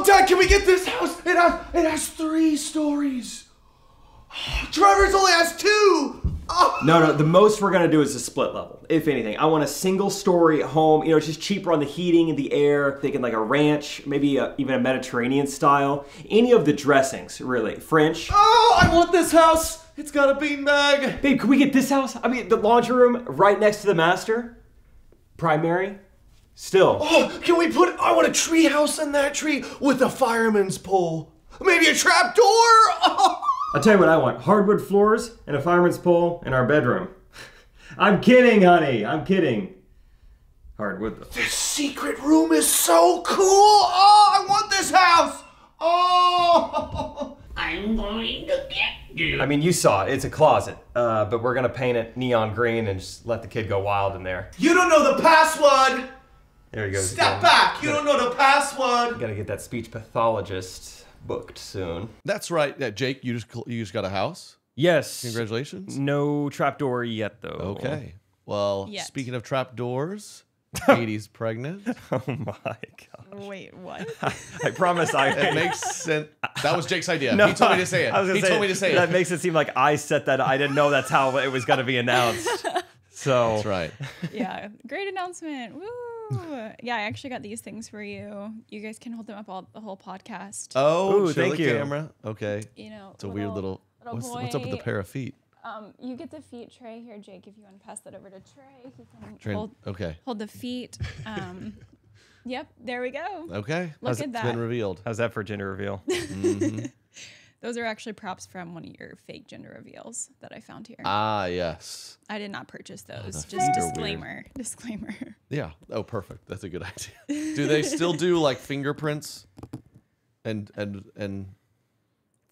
Dad, can we get this house? It has 3 stories. Trevor's only has 2. Oh. No, the most we're gonna do is a split level, if anything. I want a single story home. You know, it's just cheaper on the heating and the air. Thinking like a ranch, maybe even a Mediterranean style. Any of the dressings, really. French. Oh, I want this house. It's got a beanbag. Babe, can we get this house? I mean, the laundry room right next to the master. Primary. Still. Oh, can we I want a tree house in that tree with a fireman's pole. Maybe a trap door. Oh. I'll tell you what I want. Hardwood floors and a fireman's pole in our bedroom. I'm kidding, honey. I'm kidding. Hardwood though. The secret room is so cool. Oh, I want this house. Oh. I'm going to get you. I mean, you saw it. It's a closet. But we're going to paint it neon green and just let the kid go wild in there. You don't know the password. There he goes. Step back. You don't know the password. Got to get that speech pathologist booked soon. That's right. Yeah, Jake, you just got a house? Yes. Congratulations. No trapdoor yet, though. Okay. Well, Yet. speaking of trapdoors, Katie's pregnant. Oh my gosh. Wait, what? I promise It makes sense. That was Jake's idea. No, he told me to say it. He told me to say that it. makes it seem like I set that. I didn't know that's how it was going to be announced. So That's right. Yeah, great announcement. Woo! Yeah, I actually got these things for you. You guys can hold them up the whole podcast. Oh, Ooh, show thank the you. camera. Okay. You know, It's a weird little. What's up with the boy. pair of feet? You get the feet tray here, Jake. If you want to pass that over to Trey, he can Trey, okay. hold the feet. Yep, there we go. Okay. Look at It's that. been revealed. how's that for gender reveal? Those are actually props from one of your fake gender reveals that I found here. Ah, yes. I did not purchase those. the Just feet are disclaimer. Disclaimer. Yeah. Oh, perfect. That's a good idea. Do they still do like fingerprints and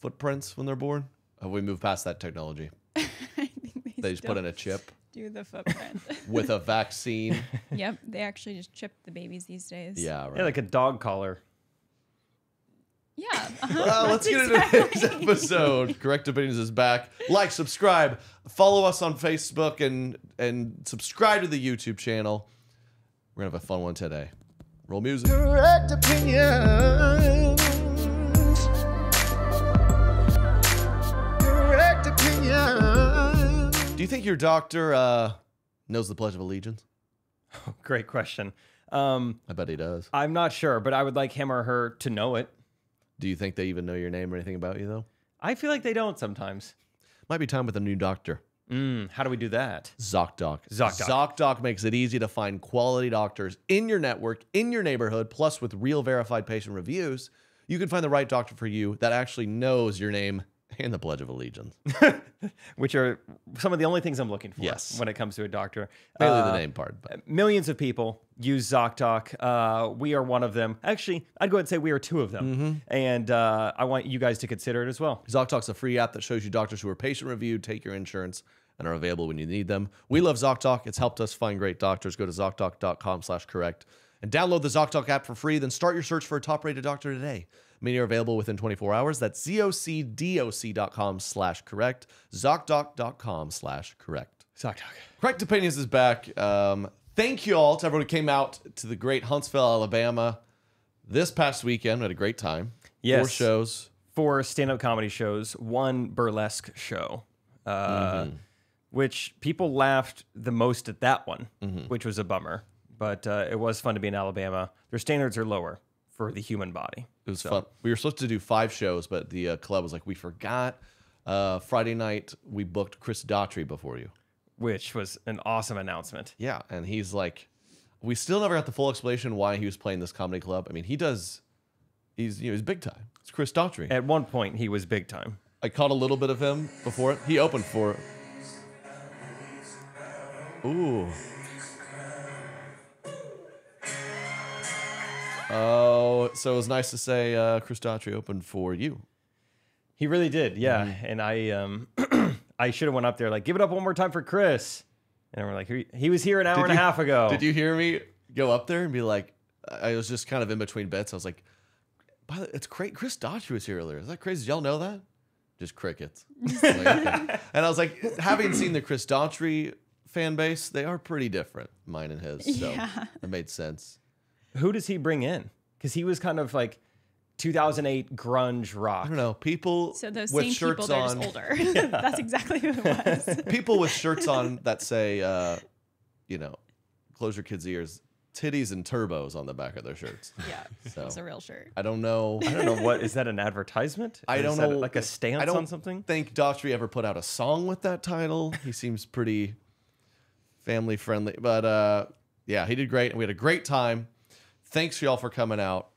footprints when they're born? Oh, we moved past that technology. I think They just put in a chip do the footprint. with a vaccine. Yep, they actually just chip the babies these days. Yeah, right. Yeah, like a dog collar. Yeah. Well, let's get into today's episode. Correct Opinions is back. Like, subscribe, follow us on Facebook, and subscribe to the YouTube channel. We're gonna have a fun one today. Roll music. Correct opinions. Correct opinions. Do you think your doctor knows the Pledge of Allegiance? Great question. I bet he does. I'm not sure, but I would like him or her to know it. Do you think they even know your name or anything about you, though? I feel like they don't sometimes. Might be time with a new doctor. How do we do that? ZocDoc. ZocDoc. ZocDoc makes it easy to find quality doctors in your network, in your neighborhood, plus with real verified patient reviews, you can find the right doctor for you that actually knows your name and the Pledge of Allegiance. Which are some of the only things I'm looking for Yes. when it comes to a doctor. Mainly the name part. But. Millions of people use ZocDoc. We are one of them. Actually, I'd go ahead and say we are 2 of them. And I want you guys to consider it as well. ZocDoc's a free app that shows you doctors who are patient reviewed, take your insurance, and are available when you need them. We love ZocDoc. It's helped us find great doctors. Go to ZocDoc.com/correct and download the ZocDoc app for free. Then start your search for a top-rated doctor today. Many are available within 24 hours. That's ZocDoc.com/correct. ZocDoc.com/correct. ZocDoc. Correct Opinions is back. Thank you all to everyone who came out to the great Huntsville, Alabama this past weekend. We had a great time. Yes. 4 shows. 4 stand-up comedy shows, 1 burlesque show, which people laughed the most at that one, which was a bummer. But it was fun to be in Alabama. Their standards are lower for the human body. It was fun. We were supposed to do 5 shows, but the club was like, we forgot. Friday night, we booked Chris Daughtry before you. Which was an awesome announcement. Yeah, and he's like, we still never got the full explanation why he was playing this comedy club. I mean, he's big time. It's Chris Daughtry. At one point, he was big time. I caught a little bit of him before it. He opened for it. Ooh. Oh, so it was nice to say Chris Daughtry opened for you. He really did, yeah. And I I should have went up there like, give it up one more time for Chris. And we're like, he was here an hour and a half ago. Did you hear me go up there and be like, I was just kind of in between bits. I was like, it's great. Chris Daughtry was here earlier. Is that crazy? Did y'all know that? Just crickets. Like, okay. And I was like, having seen the Chris Daughtry fan base, they are pretty different, mine and his. So Yeah. it made sense. Who does he bring in? Because he was kind of like 2008 grunge rock. I don't know. People So those with same shirts people, they're on. just older. That's exactly who it was. People with shirts on that say, close your kids' ears, titties and turbos on the back of their shirts. Yeah, So it's a real shirt. I don't know. I don't know what is that an advertisement? I Is don't that know. like a stance I don't on something. think Daughtry ever put out a song with that title. He seems pretty family friendly, but yeah, he did great, and we had a great time. Thanks y'all for coming out.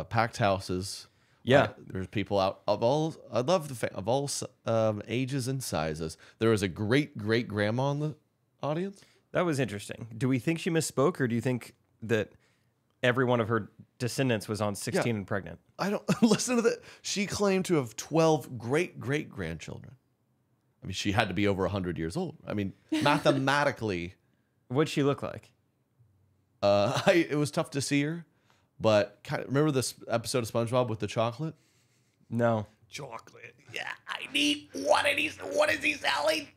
Packed houses. Yeah. There's people out of all. I love of all ages and sizes. There was a great grandma in the audience. That was interesting. Do we think she misspoke, or do you think that every one of her descendants was on 16 and pregnant? I don't listen to that. She claimed to have 12 great grandchildren. I mean, she had to be over 100 years old. I mean, mathematically, What'd she look like? it was tough to see her, but remember this episode of SpongeBob with the chocolate? No. Chocolate. Yeah, I need one of these. What is he selling?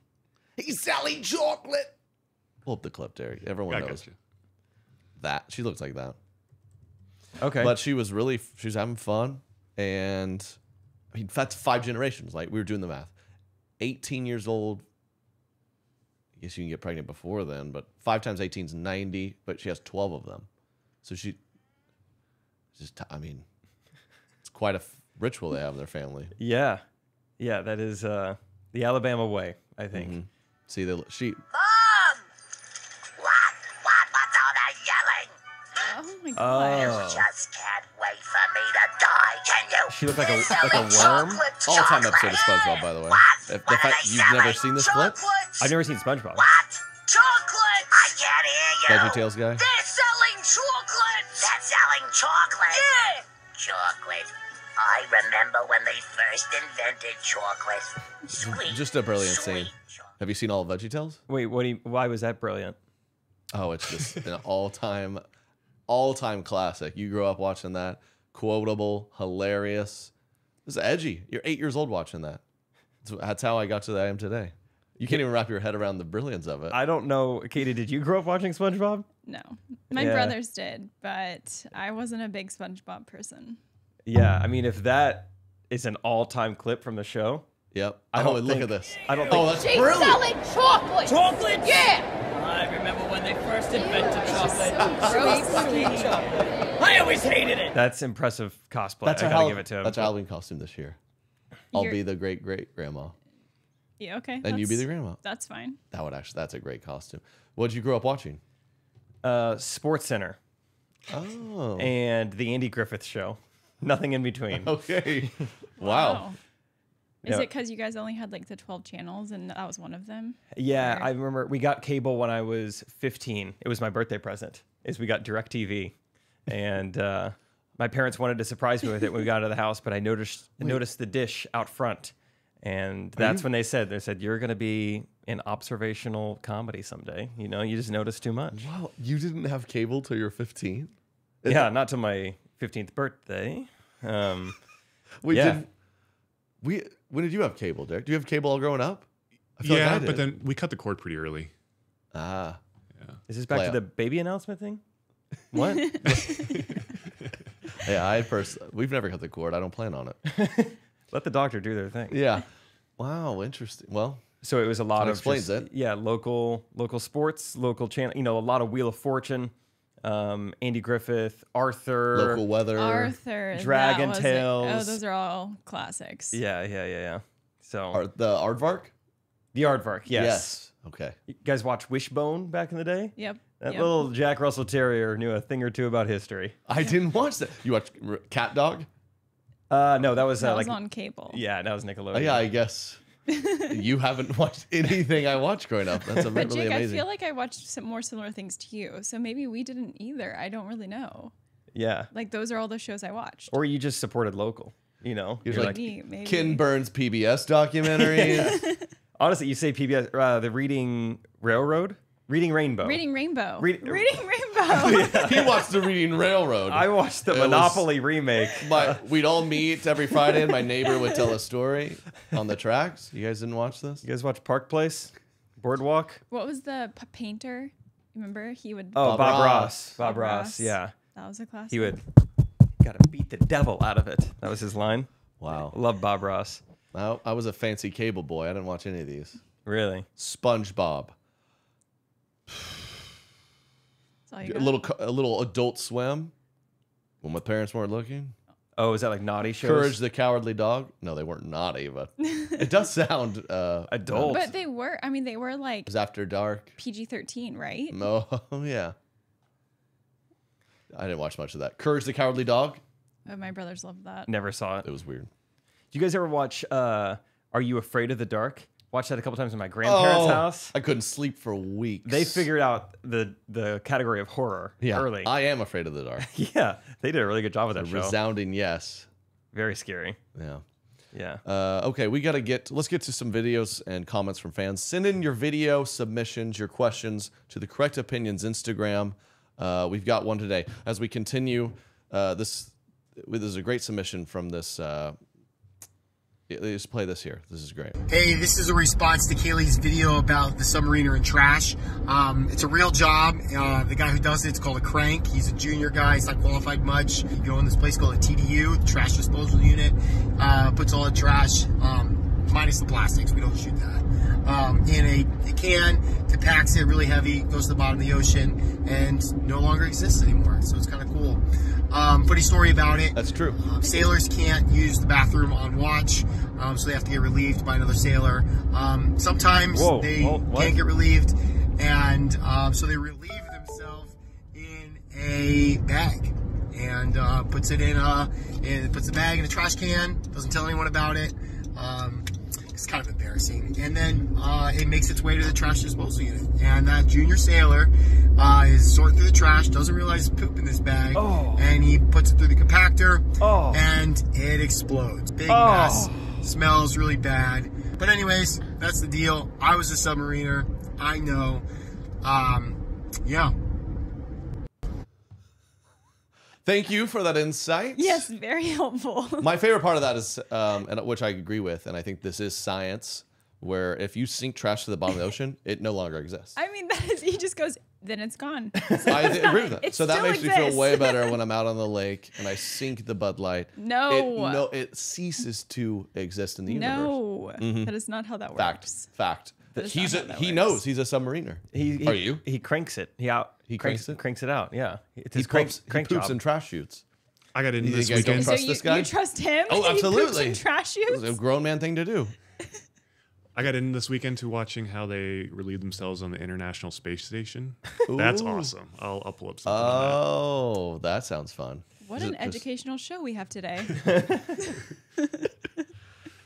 He's selling chocolate. Pull up the clip, Derek. Everyone I knows got you. that. She looks like that. Okay. But she was having fun. And I mean, that's 5 generations. Like, we were doing the math. 18 years old. I guess you can get pregnant before then, but 5 times 18 is 90, but she has 12 of them. So it's quite a ritual they have in their family. yeah. Yeah, that is the Alabama way, I think. Mhm. See, she Mom! What's all that yelling? Oh my god. Just can't wait for me to die, can you? She looked like a Selling worm. chocolate, all-time chocolate. episode of SpongeBob, by the way. What? If What are they you've never selling? seen this clip, Chocolates? I've never seen SpongeBob. What? Chocolate? I can't hear you. VeggieTales guy. They're selling chocolate. They're selling chocolate. Yeah. Chocolate. I remember when they first invented chocolate. Sweet. Just a brilliant sweet scene. chocolate. Have you seen all of VeggieTales? Wait, why was that brilliant? Oh, it's just an all-time classic. You grew up watching that. Quotable, hilarious. It was edgy. You're 8 years old watching that. That's how I got to the I am today. You can't even wrap your head around the brilliance of it. I don't know. Katie, did you grow up watching SpongeBob? No. My Yeah. brothers did, but I wasn't a big SpongeBob person. Yeah, I mean, if that is an all-time clip from the show, Yep. I don't look think- at this. I don't Oh, think. that's brilliant. selling chocolate. Chocolate? Yeah. I remember when they first invented chocolate. Gross. I always hated it. That's impressive cosplay. That's I a gotta give it to him. That's a Halloween costume this year. I'll You're- be the great grandma, Yeah, okay. and you be the grandma. That's fine. That's a great costume. What did you grow up watching? Sports Center Oh, and the Andy Griffith Show. Nothing in between. okay. Wow. Is Yeah. it because you guys only had like the 12 channels and that was one of them? Yeah, Or- I remember we got cable when I was 15. It was my birthday present. Is we got DirecTV, and my parents wanted to surprise me with it when we got out of the house. But I noticed the dish out front, and that's when they said you're going to be in observational comedy someday. You know, you just notice too much. Wow. You didn't have cable till you were 15? Yeah, not till my 15th birthday. We Yeah. didn't. When did you have cable, Derek? Do you have cable all growing up? I feel like I Yeah, did. but then we cut the cord pretty early. Ah. Is this back Play to out. the baby announcement thing? What? Yeah, we've never cut the cord. I don't plan on it. Let the doctor do their thing. Yeah. Wow, interesting. Well, So it was a lot That of explains just, it. yeah, local sports, local channel. You know, a lot of Wheel of Fortune, Andy Griffith, Arthur, local weather. Arthur. Dragon that was Tales. Oh, those are all classics. Yeah. So The Aardvark? the Aardvark, yes. Okay. You guys watch Wishbone back in the day? Yep. That yep. little Jack Russell Terrier knew a thing or two about history. I didn't watch that. You watched Cat Dog? No, that was That like was on cable. yeah, that was Nickelodeon. Oh, yeah, I guess. You haven't watched anything I watched growing up. That's But really Jake, amazing. I feel like I watched some more similar things to you, so maybe we didn't either. I don't really know. Yeah. Like those are all the shows I watched. Or you just supported local. You know, You're You're like, Maybe. Ken Burns PBS documentaries. honestly, you say PBS, the Reading Railroad, Reading Rainbow. Reading Rainbow. Read- Reading Rainbow. He watched the Reading Railroad. I watched the It was- Monopoly remake. We'd all meet every Friday, and my neighbor would tell a story on the tracks. You guys didn't watch this? You guys watch Park Place, Boardwalk? What was the painter? Remember? He would. Oh, Bob Bob Ross. Ross. Bob Bob Ross. Ross. Yeah, That was a classic. he would. Gotta beat the devil out of it. That was his line. Wow. Love Bob Ross. No, I was a fancy cable boy. I didn't watch any of these. Really? SpongeBob. That's all you A little Adult Swim when my parents weren't looking. Oh, is that like naughty shows? Courage the Cowardly Dog. No, they weren't naughty, but it does sound Adult. But they were. I mean, they were It like was After Dark. PG-13, right? Oh yeah. I didn't watch much of that. Courage the Cowardly Dog. Oh, my brothers loved that. Never saw It it. was weird. Do you guys ever watch Are You Afraid of the Dark? Watched that a couple times in my grandparents' house. I couldn't sleep for weeks. They figured out the category of horror early. I am afraid of the dark. Yeah, they did a really good job with that A show. resounding yes. Very scary. Yeah. Yeah. Okay, let's get to some videos and comments from fans. Send in your video submissions, your questions to the Correct Opinions Instagram. We've got one today. As we continue, this is a great submission from this. Let's play this here. This is great. Hey, this is a response to Kaylee's video about the submariner and trash. It's a real job. The guy who does it's called a crank. He's a junior guy. He's not qualified much. You go in this place called a TDU, the trash disposal unit. Puts all the trash, minus the plastics. We don't shoot that. In a can, compacts it really heavy, goes to the bottom of the ocean, and no longer exists anymore. So it's kind of cool. Funny story about it. That's true. Sailors can't use the bathroom on watch, so they have to get relieved by another sailor. Sometimes they can't get relieved, and so they relieve themselves in a bag and puts the bag in a trash can. Doesn't tell anyone about it. It's kind of embarrassing. And then it makes its way to the trash disposal unit. And that junior sailor is sorting through the trash, doesn't realize there's poop in this bag, and he puts it through the compactor, and it explodes. Big mess. Smells really bad. But anyways, that's the deal. I was a submariner. I know. Yeah. Thank you for that insight. Yes, very helpful. My favorite part of that is, and which I agree with, and I think this is science, where if you sink trash to the bottom of the ocean, it no longer exists. I mean, he just goes, then it's gone. I agree with that. It So that still makes me feel exists. way better when I'm out on the lake and I sink the Bud Light. No. It ceases to exist in the universe. No, that is not how that works. Fact. That is He's not how that he works. knows he's a submariner. Are you? He cranks it. He cranks it? Cranks it out. Yeah. It's He his crank poops job. in trash chutes. I got into You this think I don't weekend. trust So this guy? you trust him? Oh, He poops absolutely. in trash It's chutes? a grown man thing to do. I got into this weekend to watching how they relieve themselves on the International Space Station. That's Ooh. awesome. I'll pull up something on that. Oh, that sounds fun. What Is an it just- educational show we have today.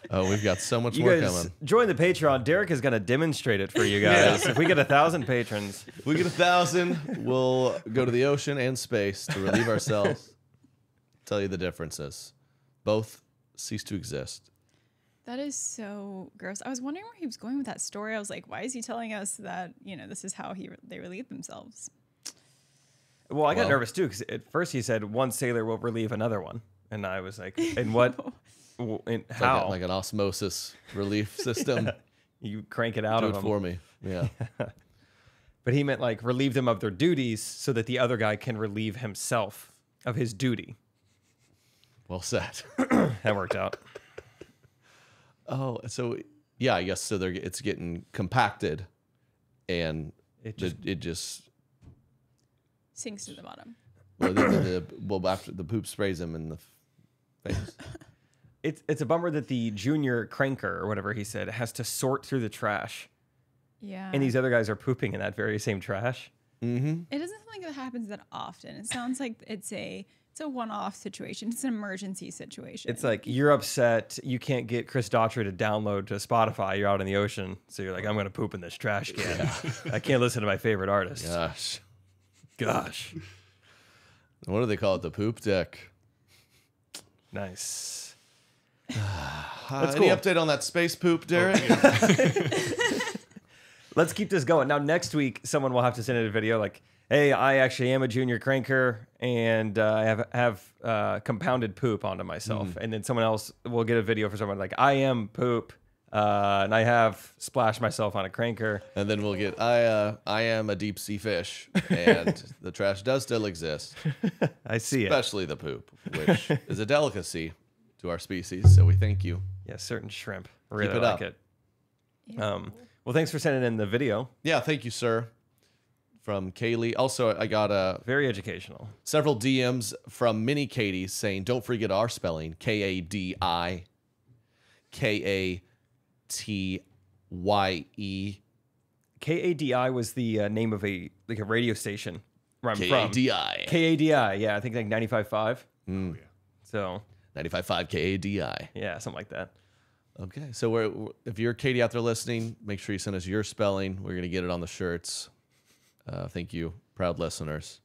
Oh, we've got so much You more guys coming. join the Patreon. Derek is going to demonstrate it for you guys. If we get 1,000 patrons, If we get 1,000, we'll go to the ocean and space to relieve ourselves. Tell you the differences. Both cease to exist. That is so gross. I was wondering where he was going with that story. I was like, why is he telling us that, this is how they relieve themselves? well, I got Well- nervous too because at first he said one sailor will relieve another one, and I was like, "And what? And how? Like an osmosis relief system. You crank it out Do of it them?" for me. Yeah. But he meant like relieve them of their duties so that the other guy can relieve himself of his duty. Well said. That worked out. Oh, so yeah, I guess so. It's getting compacted, and It it just Sinks to the bottom. well, after the poop sprays him in the face. It's a bummer that the junior cranker or whatever he said has to sort through the trash, Yeah. and these other guys are pooping in that very same trash. It doesn't sound like that happens that often. It sounds like it's a one-off situation. It's an emergency situation. It's like you're upset. You can't get Chris Daughtry to download to Spotify. You're out in the ocean. So you're like, I'm going to poop in this trash can. I can't listen to my favorite artist. Gosh. What do they call it? The poop deck. Nice. Any cool. update on that space poop, Derek? Let's keep this going. Now, next week, someone will have to send in a video like, hey, I actually am a junior cranker and I have compounded poop onto myself. And then someone else will get a video for someone like, I am poop. And I have splashed myself on a cranker. And then we'll get, I am a deep sea fish, and the trash does still exist. I see it. Especially the poop, which is a delicacy to our species. So we thank you. Yeah, certain shrimp. Really Keep it like up. it. Well, thanks for sending in the video. Yeah, thank you, sir. From Kaylee. Also, I got Very educational. several DMs from Mini Katie saying, don't forget our spelling, Kadi, Katye. KADI was the name of a radio station where I'm from. KADI. KADI, yeah, I think like 95.5. Oh, yeah. So 95.5 KADI. yeah, something like that. Okay, so if you're Katie out there listening, make sure you send us your spelling. We're going to get it on the shirts. Thank you, proud listeners.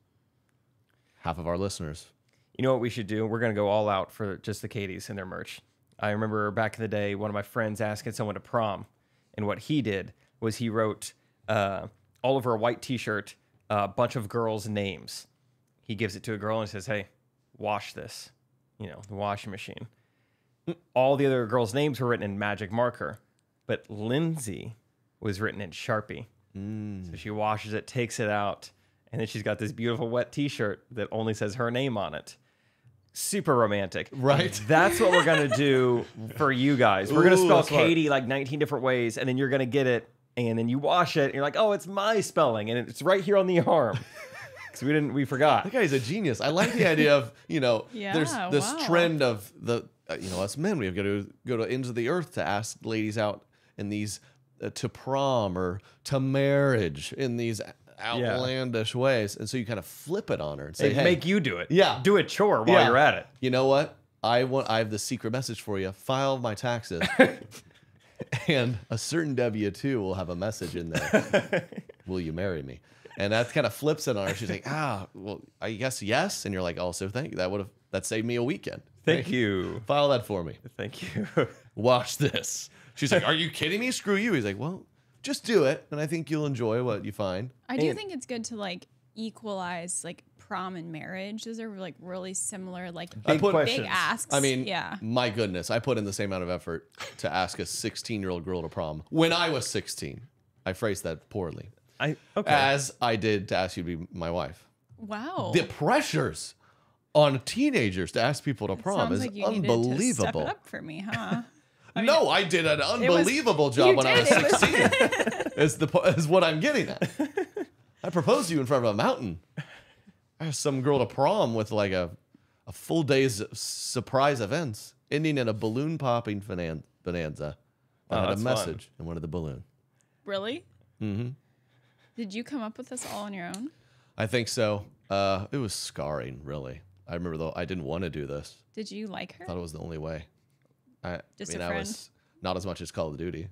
Half of our listeners. You know what we should do? We're going to go all out for just the Katies and their merch. I remember back in the day, one of my friends asking someone to prom, and what he did was he wrote all over a white T-shirt a bunch of girls' names. He gives it to a girl and says, "Hey, wash this," the washing machine. All the other girls' names were written in magic marker, but Lindsay was written in Sharpie. So she washes it, takes it out, and then she's got this beautiful wet T-shirt that only says her name on it. Super romantic. Right. That's what we're going to do for you guys. We're going to spell that's smart. Katie like 19 different ways, and then you're going to get it, and then you wash it, and you're like, oh, it's my spelling, and it's right here on the arm. Because we forgot. That guy's a genius. I like the idea of, Yeah, there's this wow. trend of the, us men, we've got to go to ends of the earth to ask ladies out in these, to prom or to marriage in these outlandish ways. And so you kind of flip it on her and say, They hey, make you do it. Yeah. Do a chore while you're at it. You know what? I have the secret message for you. File my taxes. And a certain W-2 will have a message in there. Will you marry me? And that kind of flips it on her. She's like, well, I guess yes. And you're like, also, thank you. That saved me a weekend. Thank you. File that for me. Thank you. Watch this. She's like, are you kidding me? Screw you. He's like, well, just do it. And I think you'll enjoy what you find. I do think it's good to like equalize like prom and marriage. Those are like really similar, like Big big questions. asks. I mean, yeah. my goodness, I put in the same amount of effort to ask a 16-year-old girl to prom when I was 16. I phrased that poorly. Okay. As I did to ask you to be my wife. Wow. The pressures on teenagers to ask people to prom Sounds is like you needed to unbelievable. step it up for me, huh? No, I did an unbelievable job when I was 16. Is what I'm getting at. I proposed to you in front of a mountain. I asked some girl to prom with like a full day's surprise events, ending in a balloon popping bonanza. I had a message in one of the balloon. Really? Mm-hmm. Did you come up with this all on your own? I think so. It was scarring, really. I remember though I didn't want to do this. Did you like her? I thought it was the only way. Just a I friend? was not as much as Call of Duty,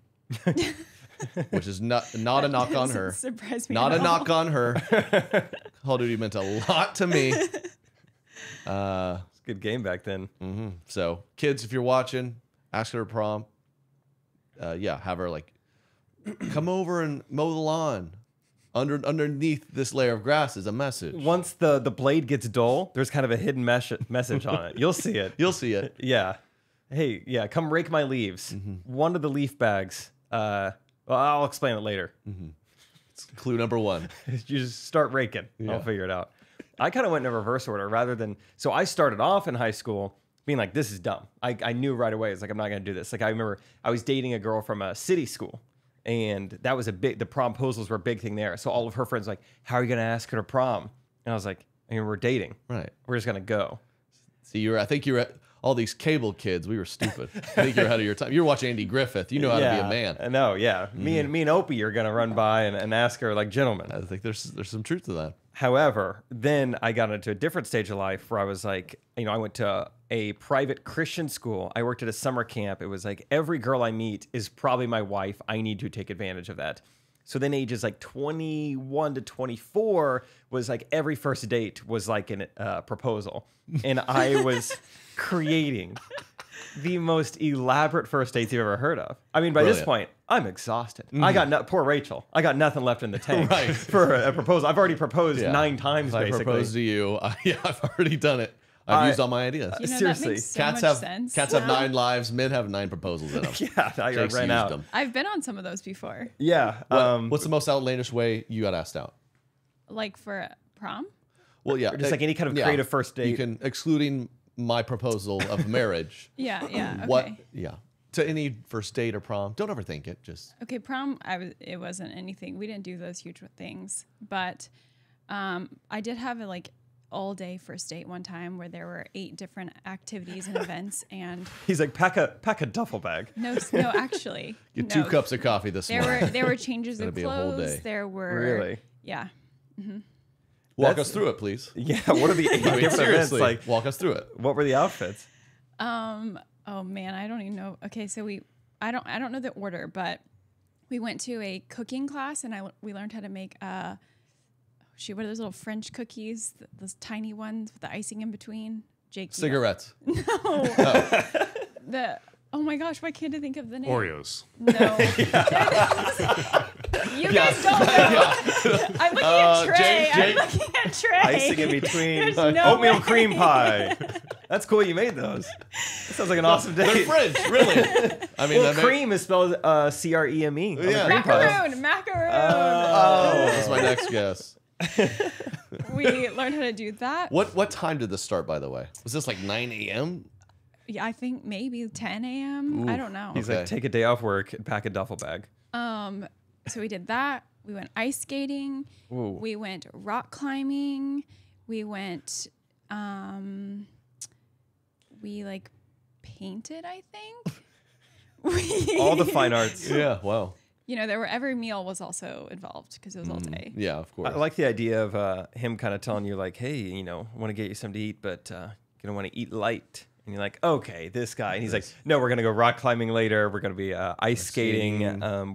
which is not a knock on her. Surprise me. Not at a all. knock on her. Call of Duty meant a lot to me. It's a good game back then. So, kids, if you're watching, ask her to prom. Have her like come over and mow the lawn. Underneath this layer of grass is a message. Once the blade gets dull, there's kind of a hidden message on it. You'll see it. You'll see it. Yeah. Hey, yeah, come rake my leaves. One of the leaf bags. Well, I'll explain it later. It's clue number 1. You just start raking. I'll figure it out. I kind of went in a reverse order rather than. So I started off in high school being like, this is dumb. I knew right away. It's like, I'm not going to do this. Like, I remember I was dating a girl from a city school. And that was the promposals were a big thing there. So all of her friends were like, how are you going to ask her to prom? And I was like, we're dating. Right. We're just going to go. See, I think you're all these cable kids. We were stupid. I think you're ahead of your time. You're watching Andy Griffith. You know how to be a man. I know, yeah. Me and Opie are going to run by and ask her like gentlemen. I think there's some truth to that. However, then I got into a different stage of life where I was like, I went to a private Christian school. I worked at a summer camp. It was like every girl I meet is probably my wife. I need to take advantage of that. So then ages like 21 to 24 was like every first date was like a proposal. And I was creating the most elaborate first dates you've ever heard of. I mean, by this point, I'm exhausted. I got poor Rachel. I got nothing left in the tank for a proposal. I've already proposed 9 times, I basically. proposed to you. I've already done it. I've used all my ideas. You know, Seriously. that makes so Cats much have sense. cats have 9 lives. Men have 9 proposals in them. Yeah, I Jake's ran used out. them. I've been on some of those before, Yeah. What's the most outlandish way you got asked out? like for prom. Well, yeah, just like any kind of creative first date. You can, excluding my proposal of marriage. Yeah, yeah. Okay. What? Yeah, to any first date or prom. Don't overthink it. Just Okay, prom. It wasn't anything. We didn't do those huge things, but I did have a like all day first date one time where there were 8 different activities and events, and He's like, pack a duffel bag. no, actually, get no. 2 cups of coffee this morning. There were changes Gonna of be a whole clothes. day. There were Really? yeah. Walk us through it, please. Yeah. What are the 8 I mean, different events? seriously, Like, walk us through it. what were the outfits? Oh man, I don't even know. Okay, so I don't know the order, but we went to a cooking class and we learned how to make what are those little French cookies? Those tiny ones with the icing in between. Jake, you know. Cigarettes. Oh my gosh, why can't I think of the name? Oreos. No. You guys don't know. I'm looking at Trey. Jake. I'm looking at Trey. Icing in between. There's no Oatmeal way. cream pie. That's cool. You made those. That sounds like an awesome They're date. French, really. I mean, Well, that cream is spelled CREME. Yeah. Cream pie. Macaroon. that's my next guess. We learned how to do that. What time did this start, by the way? Was this like 9 a.m.? Yeah, I think maybe 10 a.m. I don't know. He's Okay. like, take a day off work and pack a duffel bag. So we did that. We went ice skating. Ooh. We went rock climbing. We went we like painted, I think. All the fine arts. Yeah, wow. You know, every meal was also involved because it was all day. Yeah, of course. I like the idea of him kind of telling you, like, hey, you know, I want to get you something to eat, but you're going to want to eat light. And you're like, okay, this guy. And he's like, no, we're going to go rock climbing later. We're going to be ice skating.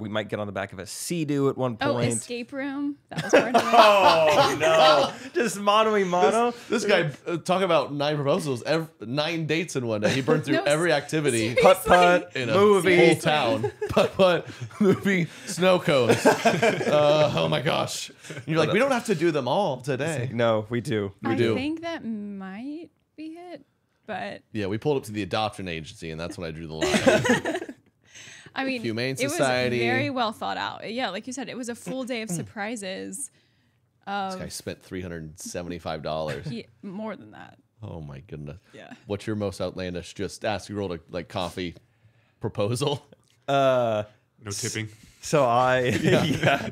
We might get on the back of a Sea-Doo at one Oh, point. escape room. That was part of it. Oh, no. Just mono. This guy talking about 9 proposals, 9 dates in one day. He burned through No, every activity Putt-putt, in a movie. whole town. Putt-putt, movie, snow cones. Oh my gosh. And you're like, we don't have to do them all today. No, we do. I do. think that might be it, but Yeah, we pulled up to the adoption agency, and that's when I drew the line. I mean, Humane it Society. was very well thought out. Yeah, like you said, it was a full day of surprises. This guy spent $375. More than that. Oh my goodness. Yeah. What's your most outlandish? Just ask a girl to like coffee proposal. No tipping. So yeah.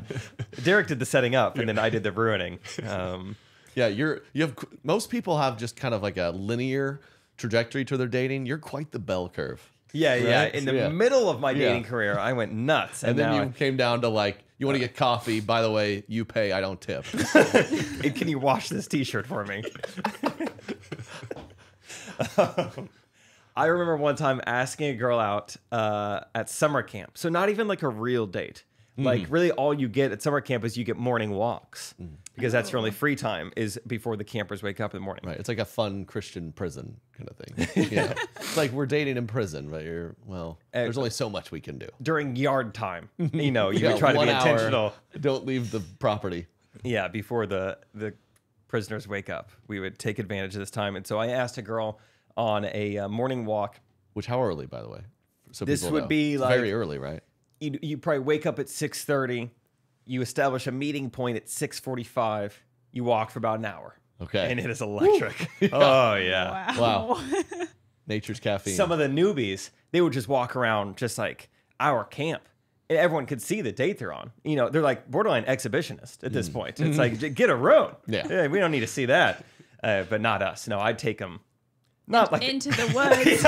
Derek did the setting up, and then I did the ruining. Yeah, most people have just kind of like a linear trajectory to their dating. You're quite the bell curve. Yeah. Right? In the Yeah. middle of my dating Yeah. career, I went nuts. And then now you came down to like, you want to get coffee, by the way, you pay, I don't tip. can you wash this T-shirt for me? I remember one time asking a girl out at summer camp. So not even like a real date. Like really all you get at summer camp is you get morning walks. Because that's your only free time is before the campers wake up in the morning. Right. It's like a fun Christian prison kind of thing. Yeah. It's like we're dating in prison, but there's only so much we can do. During yard time, you know, you Yeah, would try to 1 be hour, intentional. Don't leave the property. Yeah, before the prisoners wake up, we would take advantage of this time. And so I asked a girl on a morning walk. Which, how early, by the way? So This people would know. be It's like- very early, right? You probably wake up at 6:30. You establish a meeting point at 6:45. You walk for about an hour. Okay. And it is electric. Oh, yeah. Wow. Nature's caffeine. Some of the newbies, they would just walk around just like our camp. And everyone could see the date they're on. You know, they're like borderline exhibitionist at this point. It's like, get a room. Yeah. We don't need to see that. But not us. No, I'd take them. Not like Into the woods.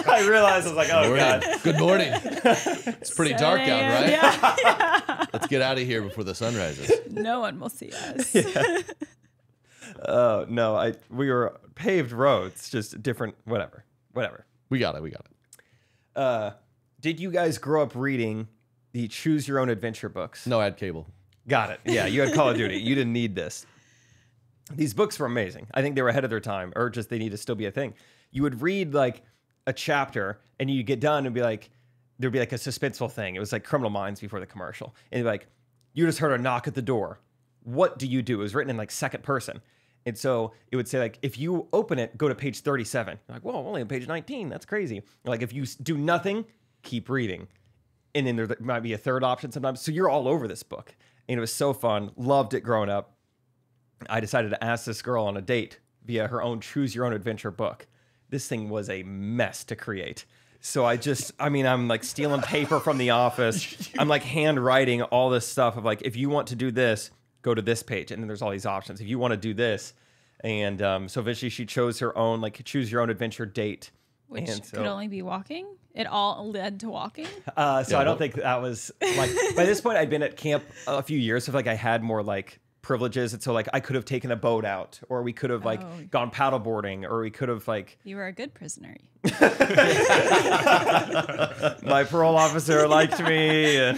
I realized I was like, oh, God. Good morning. It's pretty dark out, right? Yeah. Let's get out of here before the sun rises. No one will see us. No, we were paved roads, just different, whatever. We got it. Did you guys grow up reading the Choose Your Own Adventure books? No ad cable. Got it. Yeah, you had Call of Duty. You didn't need this. These books were amazing. I think they were ahead of their time, or just they need to still be a thing. You would read like a chapter, and you get done and be like, there'd be like a suspenseful thing. It was like Criminal Minds before the commercial. And it'd be like, you just heard a knock at the door. What do you do? It was written in like second person. And so it would say, like, if you open it, go to page 37. You're like, whoa, I'm only on page 19. That's crazy. Like, if you do nothing, keep reading. And then there might be a third option sometimes. So you're all over this book. And it was so fun. Loved it growing up. I decided to ask this girl on a date via her own Choose Your Own Adventure book. This thing was a mess to create. So I'm like stealing paper from the office. I'm like handwriting all this stuff of like, if you want to do this, go to this page. And then there's all these options. If you want to do this. And so eventually she chose her own, like, Choose Your Own Adventure date. Which could only be walking? It all led to walking? I don't think that was, like, by this point I'd been at camp a few years. So like I had more like privileges. And so like I could have taken a boat out, or we could have like gone paddleboarding, or we could have like. You were a good prisoner. My parole officer liked me.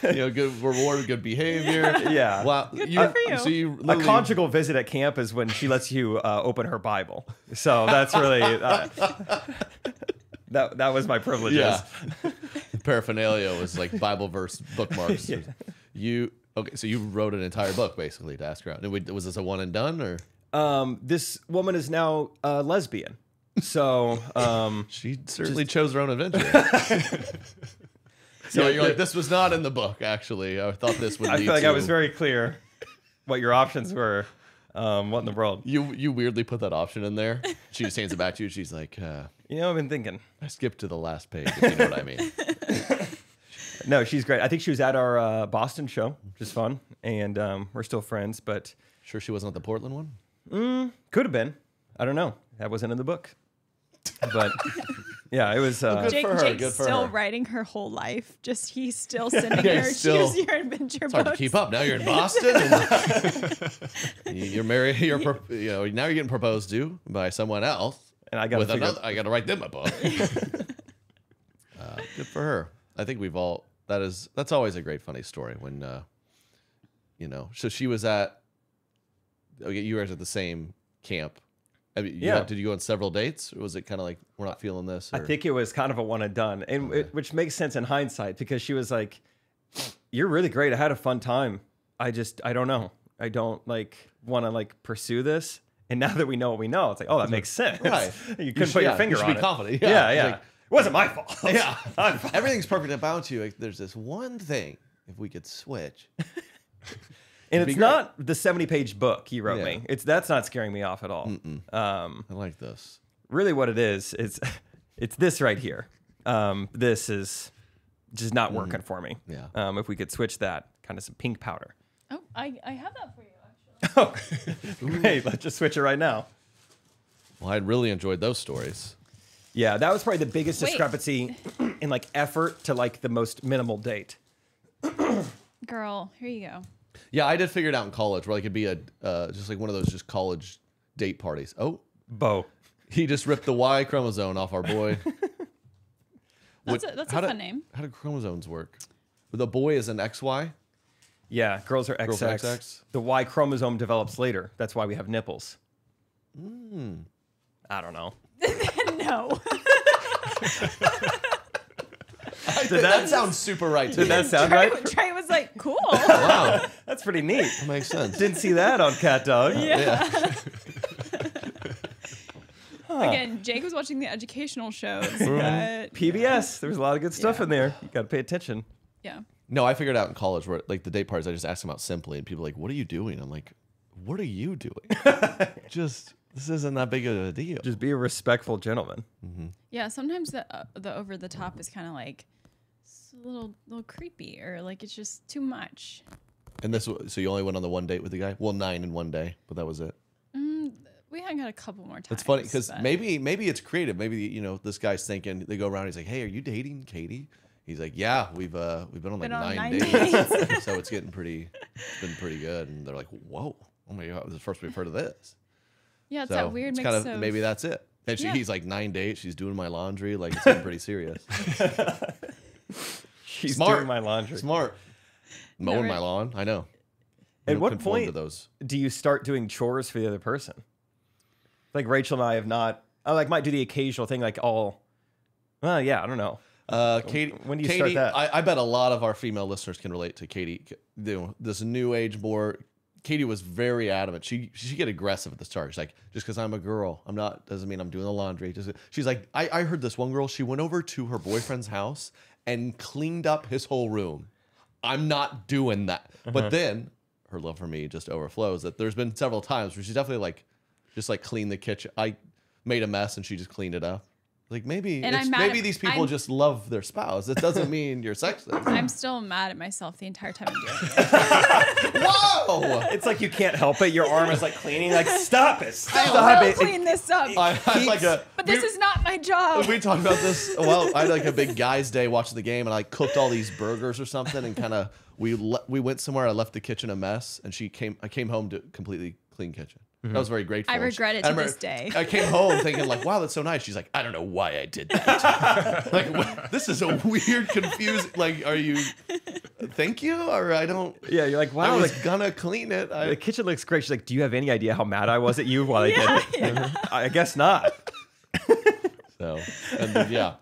Good reward, good behavior. Yeah. Wow. Good for you. So you a conjugal visit at camp is when she lets you open her Bible. So that's really that was my privileges. Yeah. The paraphernalia was like Bible verse bookmarks. Yeah. So you wrote an entire book basically to ask her out. Was this a one and done, or? This woman is now lesbian. So she certainly chose her own adventure. So you're like, this was not in the book, actually. I thought this would lead to... I feel like I was very clear what your options were. What in the world? You weirdly put that option in there. She just hands it back to you. She's like, I've been thinking. I skipped to the last page, if you know what I mean. No, she's great. I think she was at our Boston show, which is fun. And we're still friends, but... Sure she wasn't at the Portland one? Could have been. I don't know. That wasn't in the book. But... Yeah, it was. Jake's still writing her whole life. Just he's still sending her Choose Your Adventure books. It's hard to keep up. Now you're in Boston. And you're married. Now you're getting proposed to by someone else, and I got to write them a book. Good for her. I think we've all. That's always a great funny story when, So she was at. Okay, you were at the same camp. I mean, did you go on several dates, or was it kind of like, we're not feeling this? Or? I think it was kind of a one and done, and which makes sense in hindsight, because she was like, "You're really great. I had a fun time. I don't know. I don't want to pursue this." And now that we know what we know, it's like, oh, that makes sense. Right. You couldn't put your finger on it. You should be confident. Yeah. Like, it wasn't my fault. Yeah. Everything's perfect about you. Like, there's this one thing. If we could switch. And it's not the 70-page book he wrote me. That's not scaring me off at all. I like this. Really what it is, it's this right here. This is just not working for me. Yeah. If we could switch that, kind of some pink powder. Oh, I have that for you, actually. Oh, great. Let's just switch it right now. Well, I really enjoyed those stories. Yeah, that was probably the biggest discrepancy in effort to the most minimal date. Girl, here you go. Yeah, I did figure it out in college where I could be just like one of those just college date parties. Oh, Bo. He just ripped the Y chromosome off our boy. That's a fun name. How do chromosomes work? The boy is an XY? Yeah, girls are XX. Girls are XX. The Y chromosome develops later. That's why we have nipples. I don't know. No. That sounds super right to me. Did that sound right? Trey was like, cool. Wow. That's pretty neat. That makes sense. Didn't see that on Cat Dog. Yeah. Again, Jake was watching the educational shows. But, PBS. There was a lot of good stuff in there. You got to pay attention. Yeah. No, I figured out in college where the date parties, I just asked them out simply, and people are like, "What are you doing?" I'm like, "What are you doing?" This isn't that big of a deal. Just be a respectful gentleman. Mm-hmm. Yeah, sometimes the over the top is kind of it's a little creepy, or it's just too much. And so you only went on the one date with the guy? Well, 9 in one day, but that was it. We hung out a couple more times. It's funny because maybe it's creative. Maybe this guy's thinking, they go around. He's like, "Hey, are you dating Katie?" He's like, "Yeah, we've been on 9 dates, so it's been pretty good." And they're like, "Whoa, oh my god, this is the first we've heard of this." Yeah, it's that weird mix of maybe that's it. And he's like 9 dates. She's doing my laundry. It's getting pretty serious. She's Smart. doing my laundry. Smart. Mowing my lawn. I know. At what point do you start doing chores for the other person? Rachel and I have not. I might do the occasional thing. I don't know. Katie, when do you start that? I bet a lot of our female listeners can relate to Katie. This new age, more Katie was very adamant. She get aggressive at the start. She's like, just because I'm a girl, doesn't mean I'm doing the laundry. She's like, I heard this one girl. She went over to her boyfriend's house and cleaned up his whole room. I'm not doing that. But then her love for me just overflows. That there's been several times where she's definitely like, just like clean the kitchen. I made a mess and she just cleaned it up. Like maybe these people just love their spouse. It doesn't mean you're sexist. I'm still mad at myself the entire time I'm doing it. Whoa! It's like you can't help it. Your arm is like cleaning. Like stop it. I will clean this up. But this is not my job. We talked about this. Well, I had like a big guys' day watching the game, and I cooked all these burgers or something, and kind of we went somewhere. I left the kitchen a mess, and I came home to completely clean kitchen. I was very grateful. I regret it to this day. I came home thinking like, wow, that's so nice. She's like, I don't know why I did that. Like, this is a weird, confusing. Like, are you? Thank you, or I don't. Yeah, you're like, wow, I was gonna clean it. The kitchen looks great. She's like, do you have any idea how mad I was at you while I did it? I guess not. So, and then, yeah,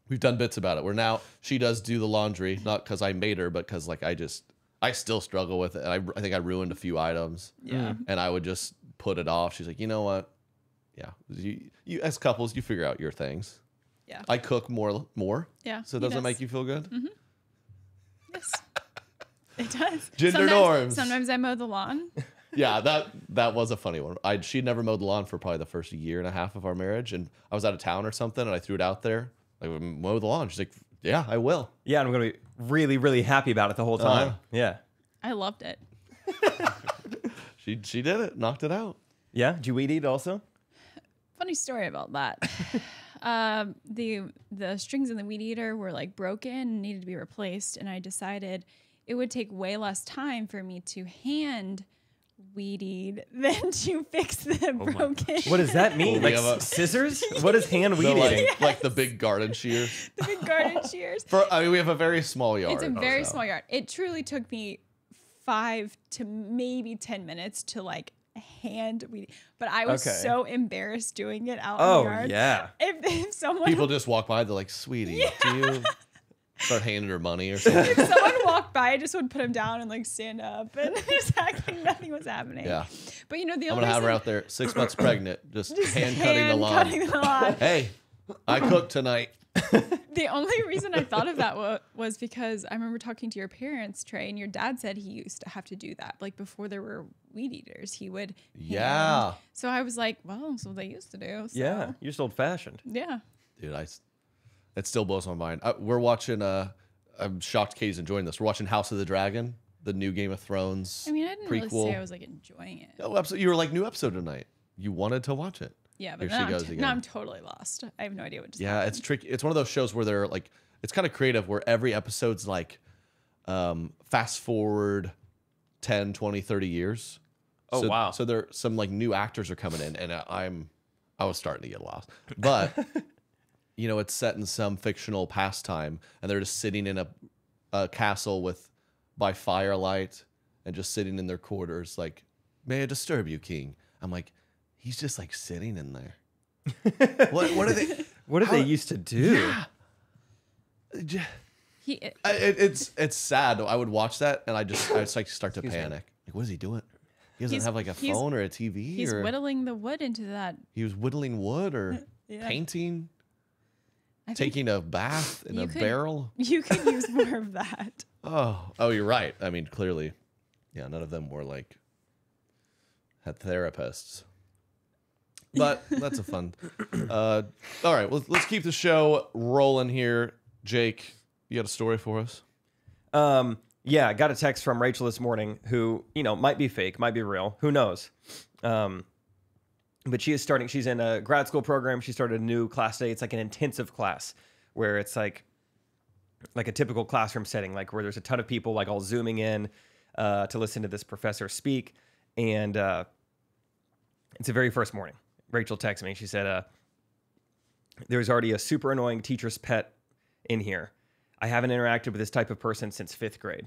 we've done bits about it. Where now she does do the laundry, not because I made her, but because like I still struggle with it. And I think I ruined a few items. Yeah. And I would just put it off. She's like, you know what? Yeah. You as couples, you figure out your things. Yeah. I cook more. Yeah. So does it make you feel good? Mm-hmm. Yes. It does. Gender norms. Sometimes I mow the lawn. Yeah, that was a funny one. She'd never mowed the lawn for probably the first year and a half of our marriage. And I was out of town or something, and I threw it out there. Like, mow the lawn. She's like, yeah, I will. Yeah, and I'm going to be really, really happy about it the whole time. Yeah. I loved it. She did it. Knocked it out. Yeah? Did you weed eat also? Funny story about that. The strings in the weed eater were like broken and needed to be replaced, and I decided it would take way less time for me to hand weed eat than to fix the broken. What does that mean? Like scissors? What is hand weed eating? Like the big garden shears. The big garden shears. We have a very small yard. It's a very small yard. It truly took me 5 to maybe 10 minutes to like hand weed, but I was so embarrassed doing it out in the yard. Oh yeah. If someone people just walk by, they're like, "Sweetie, do you start handing her money or something?" If someone walked by, I just would put him down and like stand up and just act like nothing was happening. Yeah. But you know, the I'm only gonna have her out there 6 months pregnant, just hand cutting the lawn. Hey, I cooked tonight. The only reason I thought of that was because I remember talking to your parents, Trey, and your dad said he used to have to do that. Like before there were weed eaters, he would. Yeah. So I was like, well, that's what they used to do. So. Yeah, you're just old fashioned. Yeah. Dude, it still blows my mind. We're watching. I'm shocked Katie's enjoying this. We're watching House of the Dragon, the new Game of Thrones. I mean, I didn't prequel. really say I was like enjoying it. No, absolutely. You were like, new episode tonight. You wanted to watch it. Yeah, but now I'm totally lost. I have no idea what just happened. It's tricky. It's one of those shows where they're like, it's kind of creative where every episode's like fast forward 10, 20, 30 years. Oh, wow. So there some like new actors are coming in, and I was starting to get lost. But you know, it's set in some fictional pastime, and they're just sitting in a castle by firelight and just sitting in their quarters like, "May I disturb you, King?" I'm like, he's just like sitting in there. What are they? What did they used to do? Yeah. It's sad. I would watch that and I just like start to panic. Like, what is he doing? He doesn't have like a phone or a TV. He's whittling the wood into that. He was whittling wood or painting, taking a bath in a barrel. You could use more of that. Oh, you're right. I mean, clearly, yeah. None of them were like had therapists. But that's a fun. All right, well, let's keep the show rolling here. Jake, you got a story for us? Yeah, I got a text from Rachel this morning who, might be fake, might be real. Who knows? But she's in a grad school program. She started a new class today. It's like an intensive class where it's like a typical classroom setting, like where there's a ton of people like all zooming in to listen to this professor speak. And it's the very first morning. Rachel texted me. She said, there's already a super annoying teacher's pet in here. I haven't interacted with this type of person since 5th grade.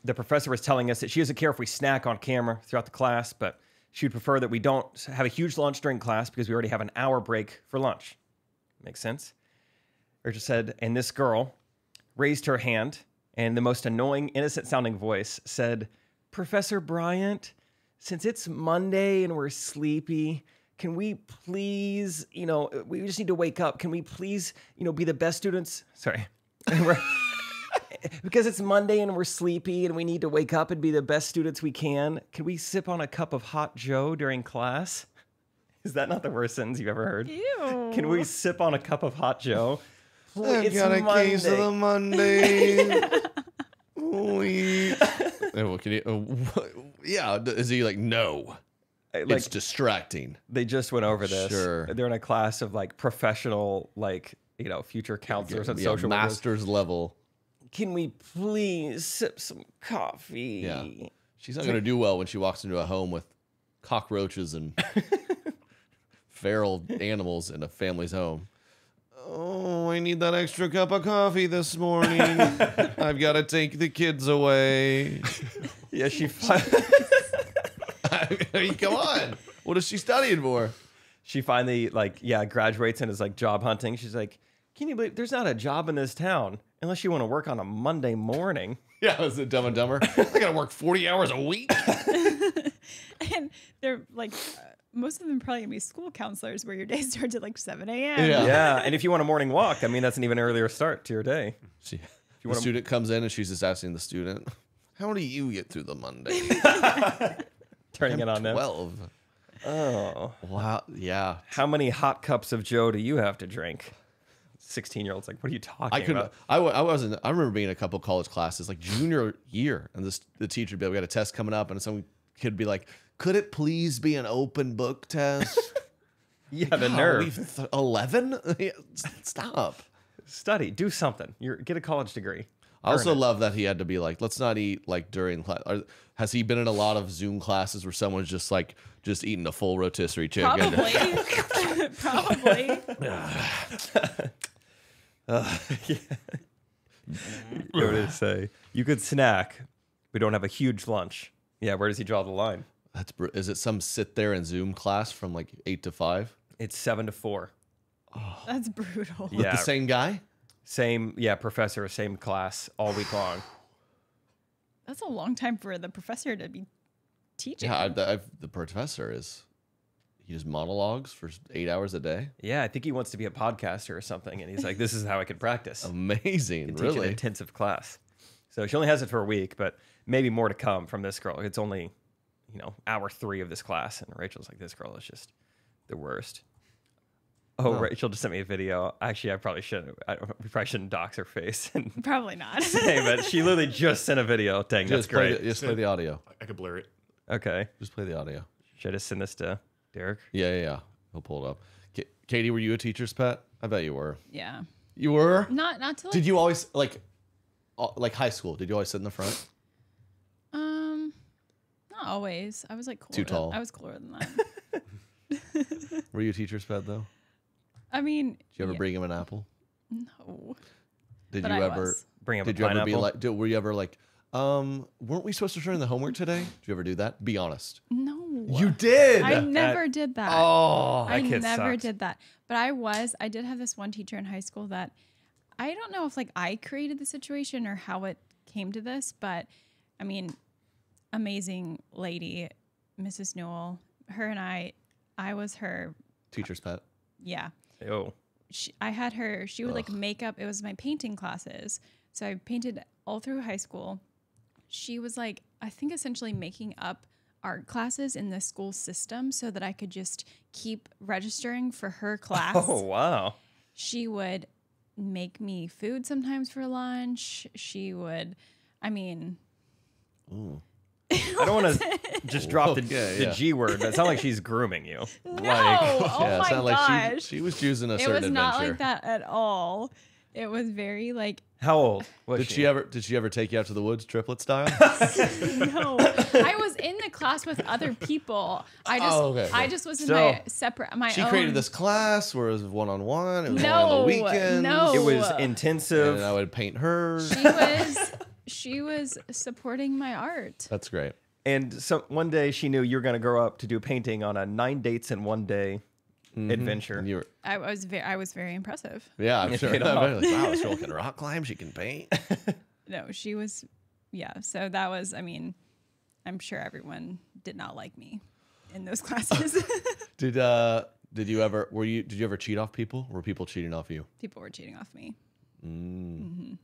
The professor was telling us that she doesn't care if we snack on camera throughout the class, but she would prefer that we don't have a huge lunch during class because we already have an hour break for lunch. Makes sense? Rachel said, and this girl raised her hand and in the most annoying, innocent-sounding voice said, Professor Bryant, since it's Monday and we're sleepy, can we please, we just need to wake up. Can we please, be the best students? Sorry. Because it's Monday and we're sleepy and we need to wake up and be the best students we can we sip on a cup of hot Joe during class? Is that not the worst sentence you've ever heard? Ew. Can we sip on a cup of hot Joe? I've got a case of the Monday. Yeah, is he like, no? It's distracting. They just went over this. Sure. They're in a class of like professional, future counselors and social workers. Master's level. Can we please sip some coffee? Yeah. She's not going to do well when she walks into a home with cockroaches and feral animals in a family's home. Oh, I need that extra cup of coffee this morning. I've got to take the kids away. Yeah, Come on. What is she studying for? She finally, graduates and is like job hunting. She's like, can you believe there's not a job in this town unless you want to work on a Monday morning? Yeah, was it Dumb and Dumber? I got to work 40 hours a week. And they're like, most of them probably gonna be school counselors where your day starts at like 7 a.m. Yeah, and if you want a morning walk, that's an even earlier start to your day. The student comes in and she's just asking the student, how do you get through the Monday? Turning it on them. 12. Oh. Wow, yeah. How many hot cups of Joe do you have to drink? 16-year-old's like, what are you talking about? I remember being in a couple college classes, like junior year, and the teacher would be like, we got a test coming up, and some kid would be like, could it please be an open book test? Yeah, the nerve. 11? Stop. Study. Do something. Get a college degree. I also love that he had to be like, let's not eat like during class. Has he been in a lot of Zoom classes where someone's just eating a full rotisserie chicken? Probably. What did it say? You could snack. We don't have a huge lunch. Yeah, where does he draw the line? Is it some sit there and Zoom class from like 8 to 5? It's 7 to 4. Oh. That's brutal. With the same guy? Same, professor, same class all week long. That's a long time for the professor to be teaching. Yeah, the professor he just monologues for 8 hours a day. Yeah, I think he wants to be a podcaster or something, and he's like, this is how I can practice. Amazing, really. Teach an intensive class. So she only has it for a week, but maybe more to come from this girl. It's only, hour 3 of this class, and Rachel's like, this girl is just the worst. Oh, Rachel just sent me a video. Actually, I probably shouldn't. We probably shouldn't dox her face. Probably not. But she literally just sent a video. Dang, that's great. Just play the audio. I could blur it. Okay. Just play the audio. Should I just send this to Derek? Yeah. He'll pull it up. Katie, were you a teacher's pet? I bet you were. Yeah. You were? Not to. Did you always like high school? Did you always sit in the front? Not always. I was like cooler. Too tall. I was cooler than that. Were you a teacher's pet though? I mean, did you ever bring him an apple? No. Did you ever bring him a pineapple? Did you ever be like? Were you ever like? Weren't we supposed to turn in the homework today? Did you ever do that? Be honest. No. You did. I never did that. Oh, I never did that. But I did have this one teacher in high school that I don't know if I created the situation or how it came to this, but I mean, amazing lady, Mrs. Newell. Her and I was her teacher's pet. Yeah. Oh. I had her. She would make up. It was my painting classes, so I painted all through high school. She was I think essentially making up art classes in the school system so that I could just keep registering for her class. Oh, wow. She would make me food sometimes for lunch. She would, Ooh. I don't want to just drop the G word, but it sounds like she's grooming you. No. Oh my gosh. Like she was choosing a certain adventure. It was not like that at all. It was very How old was did she ever take you out to the woods triplet style? No. I was in the class with other people. I just was in my She own. created this class where it was one-on-one. It was No, on the weekends. no. It was intensive. And I would paint her. She was supporting my art. That's great. And so one day she knew you were going to grow up to do painting on a 9 dates in 1 day adventure. And I was very impressive. Yeah, I'm sure. Wow, this girl can rock climb. She can paint. No, she was. Yeah. So that was. I'm sure everyone did not like me in those classes. Did you ever cheat off people? Or were people cheating off you? People were cheating off me.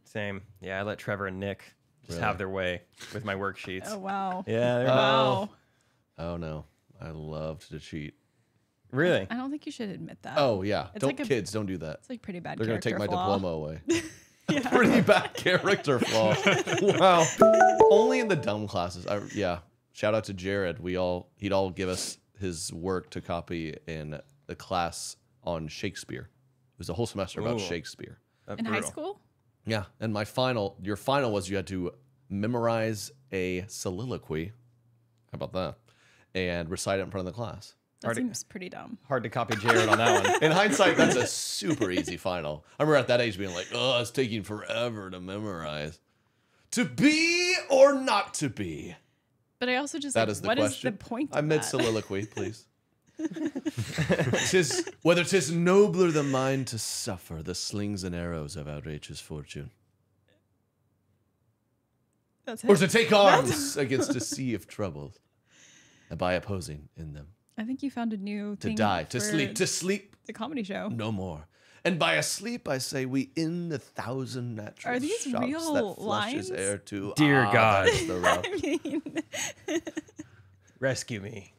Same. Yeah, I let Trevor and Nick just have their way with my worksheets. Oh, wow. Yeah. Wow. Oh no, I loved to cheat. Really? I don't think you should admit that. Oh yeah, It's kids don't do that. It's like pretty bad They're gonna character take my flaw. diploma away. Pretty bad character flaw. Wow. Only in the dumb classes. Shout out to Jared. He'd all give us his work to copy in the class on Shakespeare. It was a whole semester about Shakespeare. In high school? Yeah, and your final was you had to memorize a soliloquy. How about that? And recite it in front of the class. That seems pretty dumb. Hard to copy Jared on that one. In hindsight, that's a super easy final. I remember at that age being like, oh, it's taking forever to memorize. To be or not to be? But I also just That is the what question. is the point I of meant that? soliloquy, please. Whether 'tis nobler the mind to suffer the slings and arrows of outrageous fortune, That's or it. to take arms against a sea of troubles, and by opposing in them, I think you found a new to thing die, for to sleep the comedy show. no more. And by asleep, I say, we in the thousand natural Are these shops real that flushes lines? air to. Dear God. that's the route. I mean, Rescue me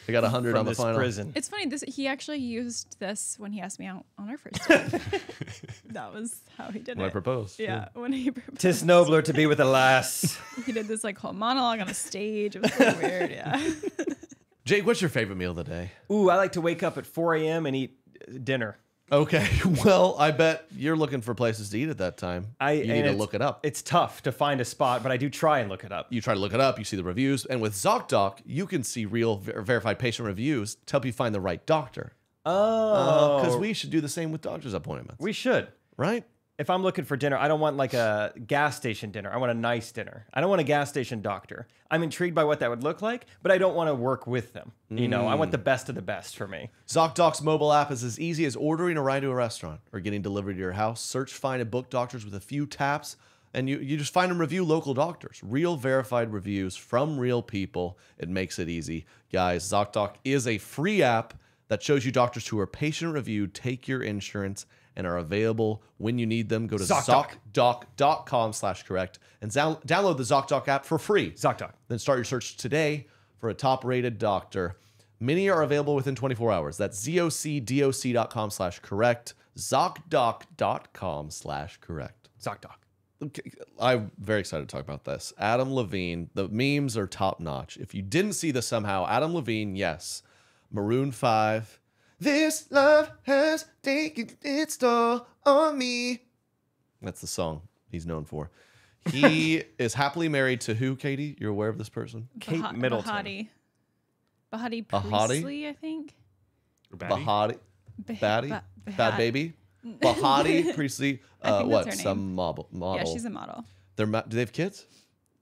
I got 100 from on the this final. prison. it's funny. He actually used this when he asked me out on our first date. That was how he did When I it. proposed. Yeah, when he proposed. Tis nobler to be with a lass. He did this like whole monologue on a stage. It was so weird. Yeah. Jake, what's your favorite meal of the day? Ooh, I like to wake up at 4 a.m. and eat dinner. Okay, well, I bet you're looking for places to eat at that time. You need to look it up. It's tough to find a spot, but I do try and look it up. You try to look it up, you see the reviews, and with ZocDoc, you can see real verified patient reviews to help you find the right doctor. Oh. Because we should do the same with doctor's appointments. We should. Right? If I'm looking for dinner, I don't want like a gas station dinner. I want a nice dinner. I don't want a gas station doctor. I'm intrigued by what that would look like, but I don't want to work with them. You know, I want the best of the best for me. ZocDoc's mobile app is as easy as ordering a ride to a restaurant or getting delivered to your house. Search, find, and book doctors with a few taps, and you just find and review local doctors. Real verified reviews from real people. It makes it easy. Guys, ZocDoc is a free app that shows you doctors who are patient-reviewed, take your insurance, and are available when you need them. Go to ZocDoc.com/correct and download the ZocDoc app for free. ZocDoc. Then start your search today for a top-rated doctor. Many are available within 24 hours. That's ZocDoc.com/correct. ZocDoc.com/correct. ZocDoc. Okay, I'm very excited to talk about this. Adam Levine, the memes are top-notch. If you didn't see this somehow, Adam Levine, yes. Maroon 5. This love has taken its toll on me. That's the song he's known for. He is happily married to who, Katie? You're aware of this person? Kate Middleton. Bahati Bahati? Priestley, I think. Bahati. Bad Bahati. baby? Bahati Priestley. I think that's her name. Some model. Yeah, she's a model. Do they have kids?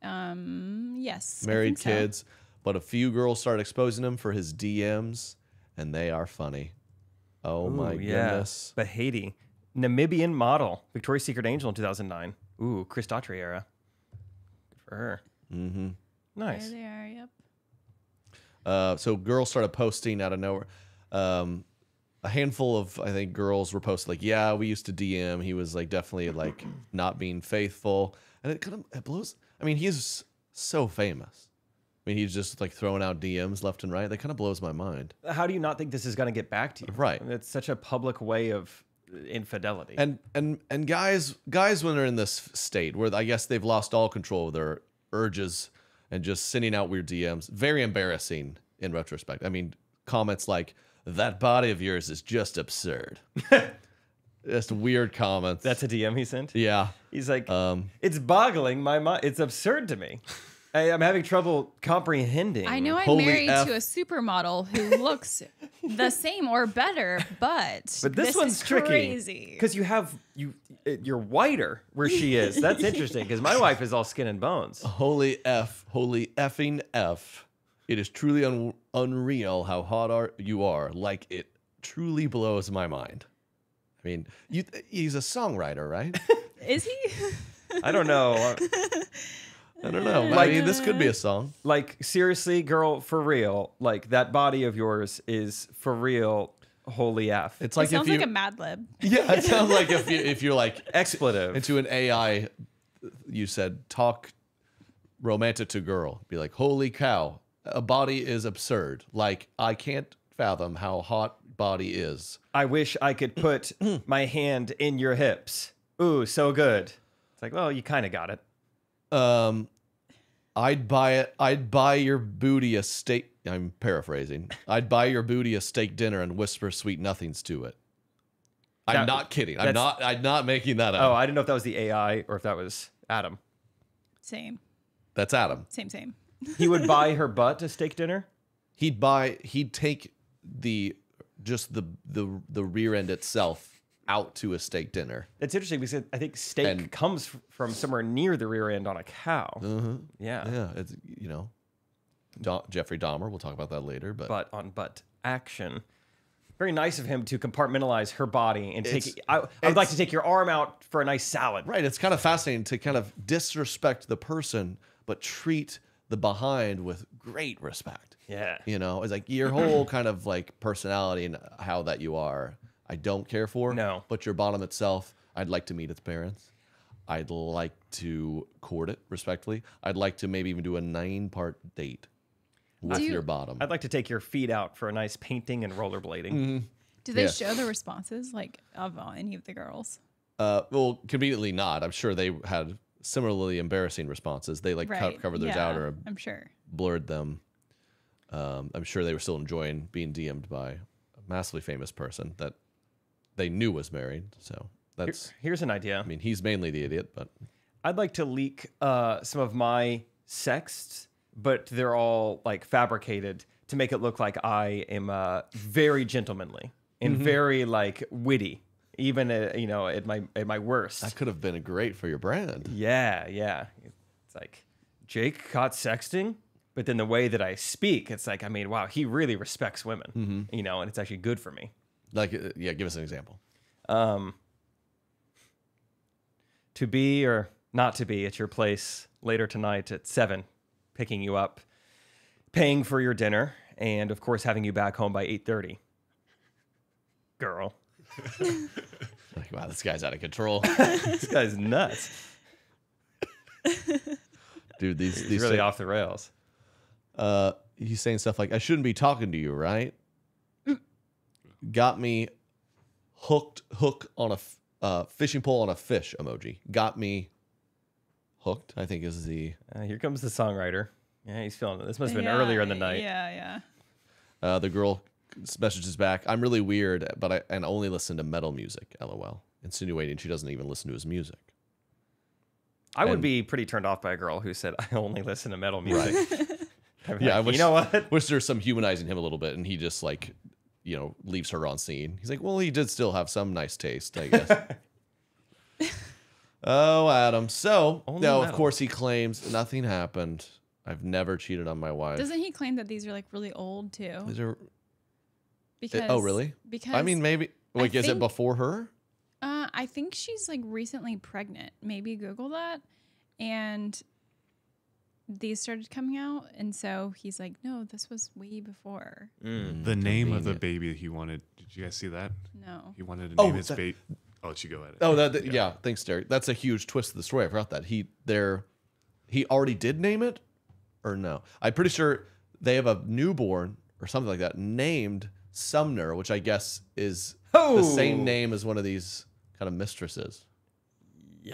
Yes. I Married think so. kids. But a few girls started exposing him for his DMs, and they are funny. Oh my goodness. Bahati. Namibian model. Victoria's Secret Angel in 2009. Ooh, Chris Daughtry era. Good for her. Mm-hmm. Nice. There they are, yep. So girls started posting out of nowhere. A handful of, I think, girls were posting like, yeah, we used to DM. He was like definitely like not being faithful. And it blows. I mean, he's so famous. I mean, he's just like throwing out DMs left and right. That kind of blows my mind. How do you not think this is going to get back to you? Right. I mean, it's such a public way of infidelity. And guys when they're in this state where I guess they've lost all control of their urges and just sending out weird DMs, very embarrassing in retrospect. I mean, comments like, that body of yours is just absurd. Just weird comments. That's a DM he sent? Yeah. He's like, it's boggling my mind. It's absurd to me. I'm having trouble comprehending. I know I'm Holy married F. to a supermodel who looks the same or better, but this one's is tricky crazy. because you're whiter where she is. That's interesting because my wife is all skin and bones. Holy effing F. It is truly unreal how hot you are. Like, it truly blows my mind. I mean, he's a songwriter, right? Is he? I don't know. I don't know. I mean, this could be a song. Like, seriously, girl, for real. Like, that body of yours is for real. Holy F. It's It like sounds if you, like a Mad Lib. yeah, it sounds like if you're like Expletive. into an AI, you said talk romantic to girl. Be like, holy cow, a body is absurd. Like, I can't fathom how hot body is. I wish I could put my hand in your hips. Ooh, so good. It's like, well, you kind of got it. I'd buy it. I'd buy your booty a steak. I'm paraphrasing. I'd buy your booty a steak dinner and whisper sweet nothings to it. I'm not kidding. I'm not making that up. Oh, I didn't know if that was the AI or if that was Adam. Same. That's Adam. Same. He would buy her butt a steak dinner? He'd take the rear end itself out to a steak dinner. It's interesting because I think steak comes from somewhere near the rear end on a cow. Yeah. Yeah, it's, you know, Jeffrey Dahmer, we'll talk about that later, but Butt on butt action. Very nice of him to compartmentalize her body and take. I would like to take your arm out for a nice salad. right, it's kind of fascinating to kind of disrespect the person but treat the behind with great respect. Yeah. You know, it's like your whole kind of like personality and how that you are, I don't care for. No. But your bottom itself, I'd like to meet its parents. I'd like to court it respectfully. I'd like to maybe even do a 9-part date with your bottom. I'd like to take your feet out for a nice painting and rollerblading. Do they Yeah. show the responses like of any of the girls? Well, conveniently not. I'm sure they had similarly embarrassing responses. They like covered theirs out or I'm sure. blurred them. I'm sure they were still enjoying being DM'd by a massively famous person that they knew was married. So that's Here's an idea. I mean, he's mainly the idiot, but I'd like to leak some of my sexts, but they're all like fabricated to make it look like I am very gentlemanly and very like witty, even you know, at my worst. that could have been great for your brand. Yeah. It's like Jake caught sexting, but then the way that I speak, it's like, I mean, wow, he really respects women, you know, and it's actually good for me. Like, yeah, give us an example. To be or not to be at your place later tonight at 7, picking you up, paying for your dinner, and of course having you back home by 8:30. Girl. Like, wow, this guy's out of control. This guy's nuts. Dude, these He's really off the rails. he's saying stuff like, I shouldn't be talking to you, right? Got me hook on a fishing pole on a fish emoji. Got me hooked, I think is the... Here comes the songwriter. Yeah, he's feeling it. This must have been earlier in the night. Yeah. The girl messages back, I'm really weird, but I only listen to metal music, LOL. Insinuating she doesn't even listen to his music. I would be pretty turned off by a girl who said, I only listen to metal music. Right. Yeah, you know what? Wish there's some humanizing him a little bit, and he just like, you know, leaves her on scene. He's like, well, he did still have some nice taste, I guess. Oh, Adam. So, Only no, of metal. course he claims nothing happened. I've never cheated on my wife. Doesn't he claim that these are like really old too? Is there... Because Oh, really? Because I mean, maybe. Like, is it think- before her? I think she's like recently pregnant. Maybe Google that. And these started coming out. And so he's like, no, this was way before. The name of the baby he wanted. Did you guys see that? No. He wanted to Oh, name his that- baby. I'll let you go at it. Oh, yeah. Thanks, Derek. That's a huge twist of the story. I forgot that. He already did name it, or no? I'm pretty sure they have a newborn or something like that named Sumner, which I guess is the same name as one of these kind of mistresses.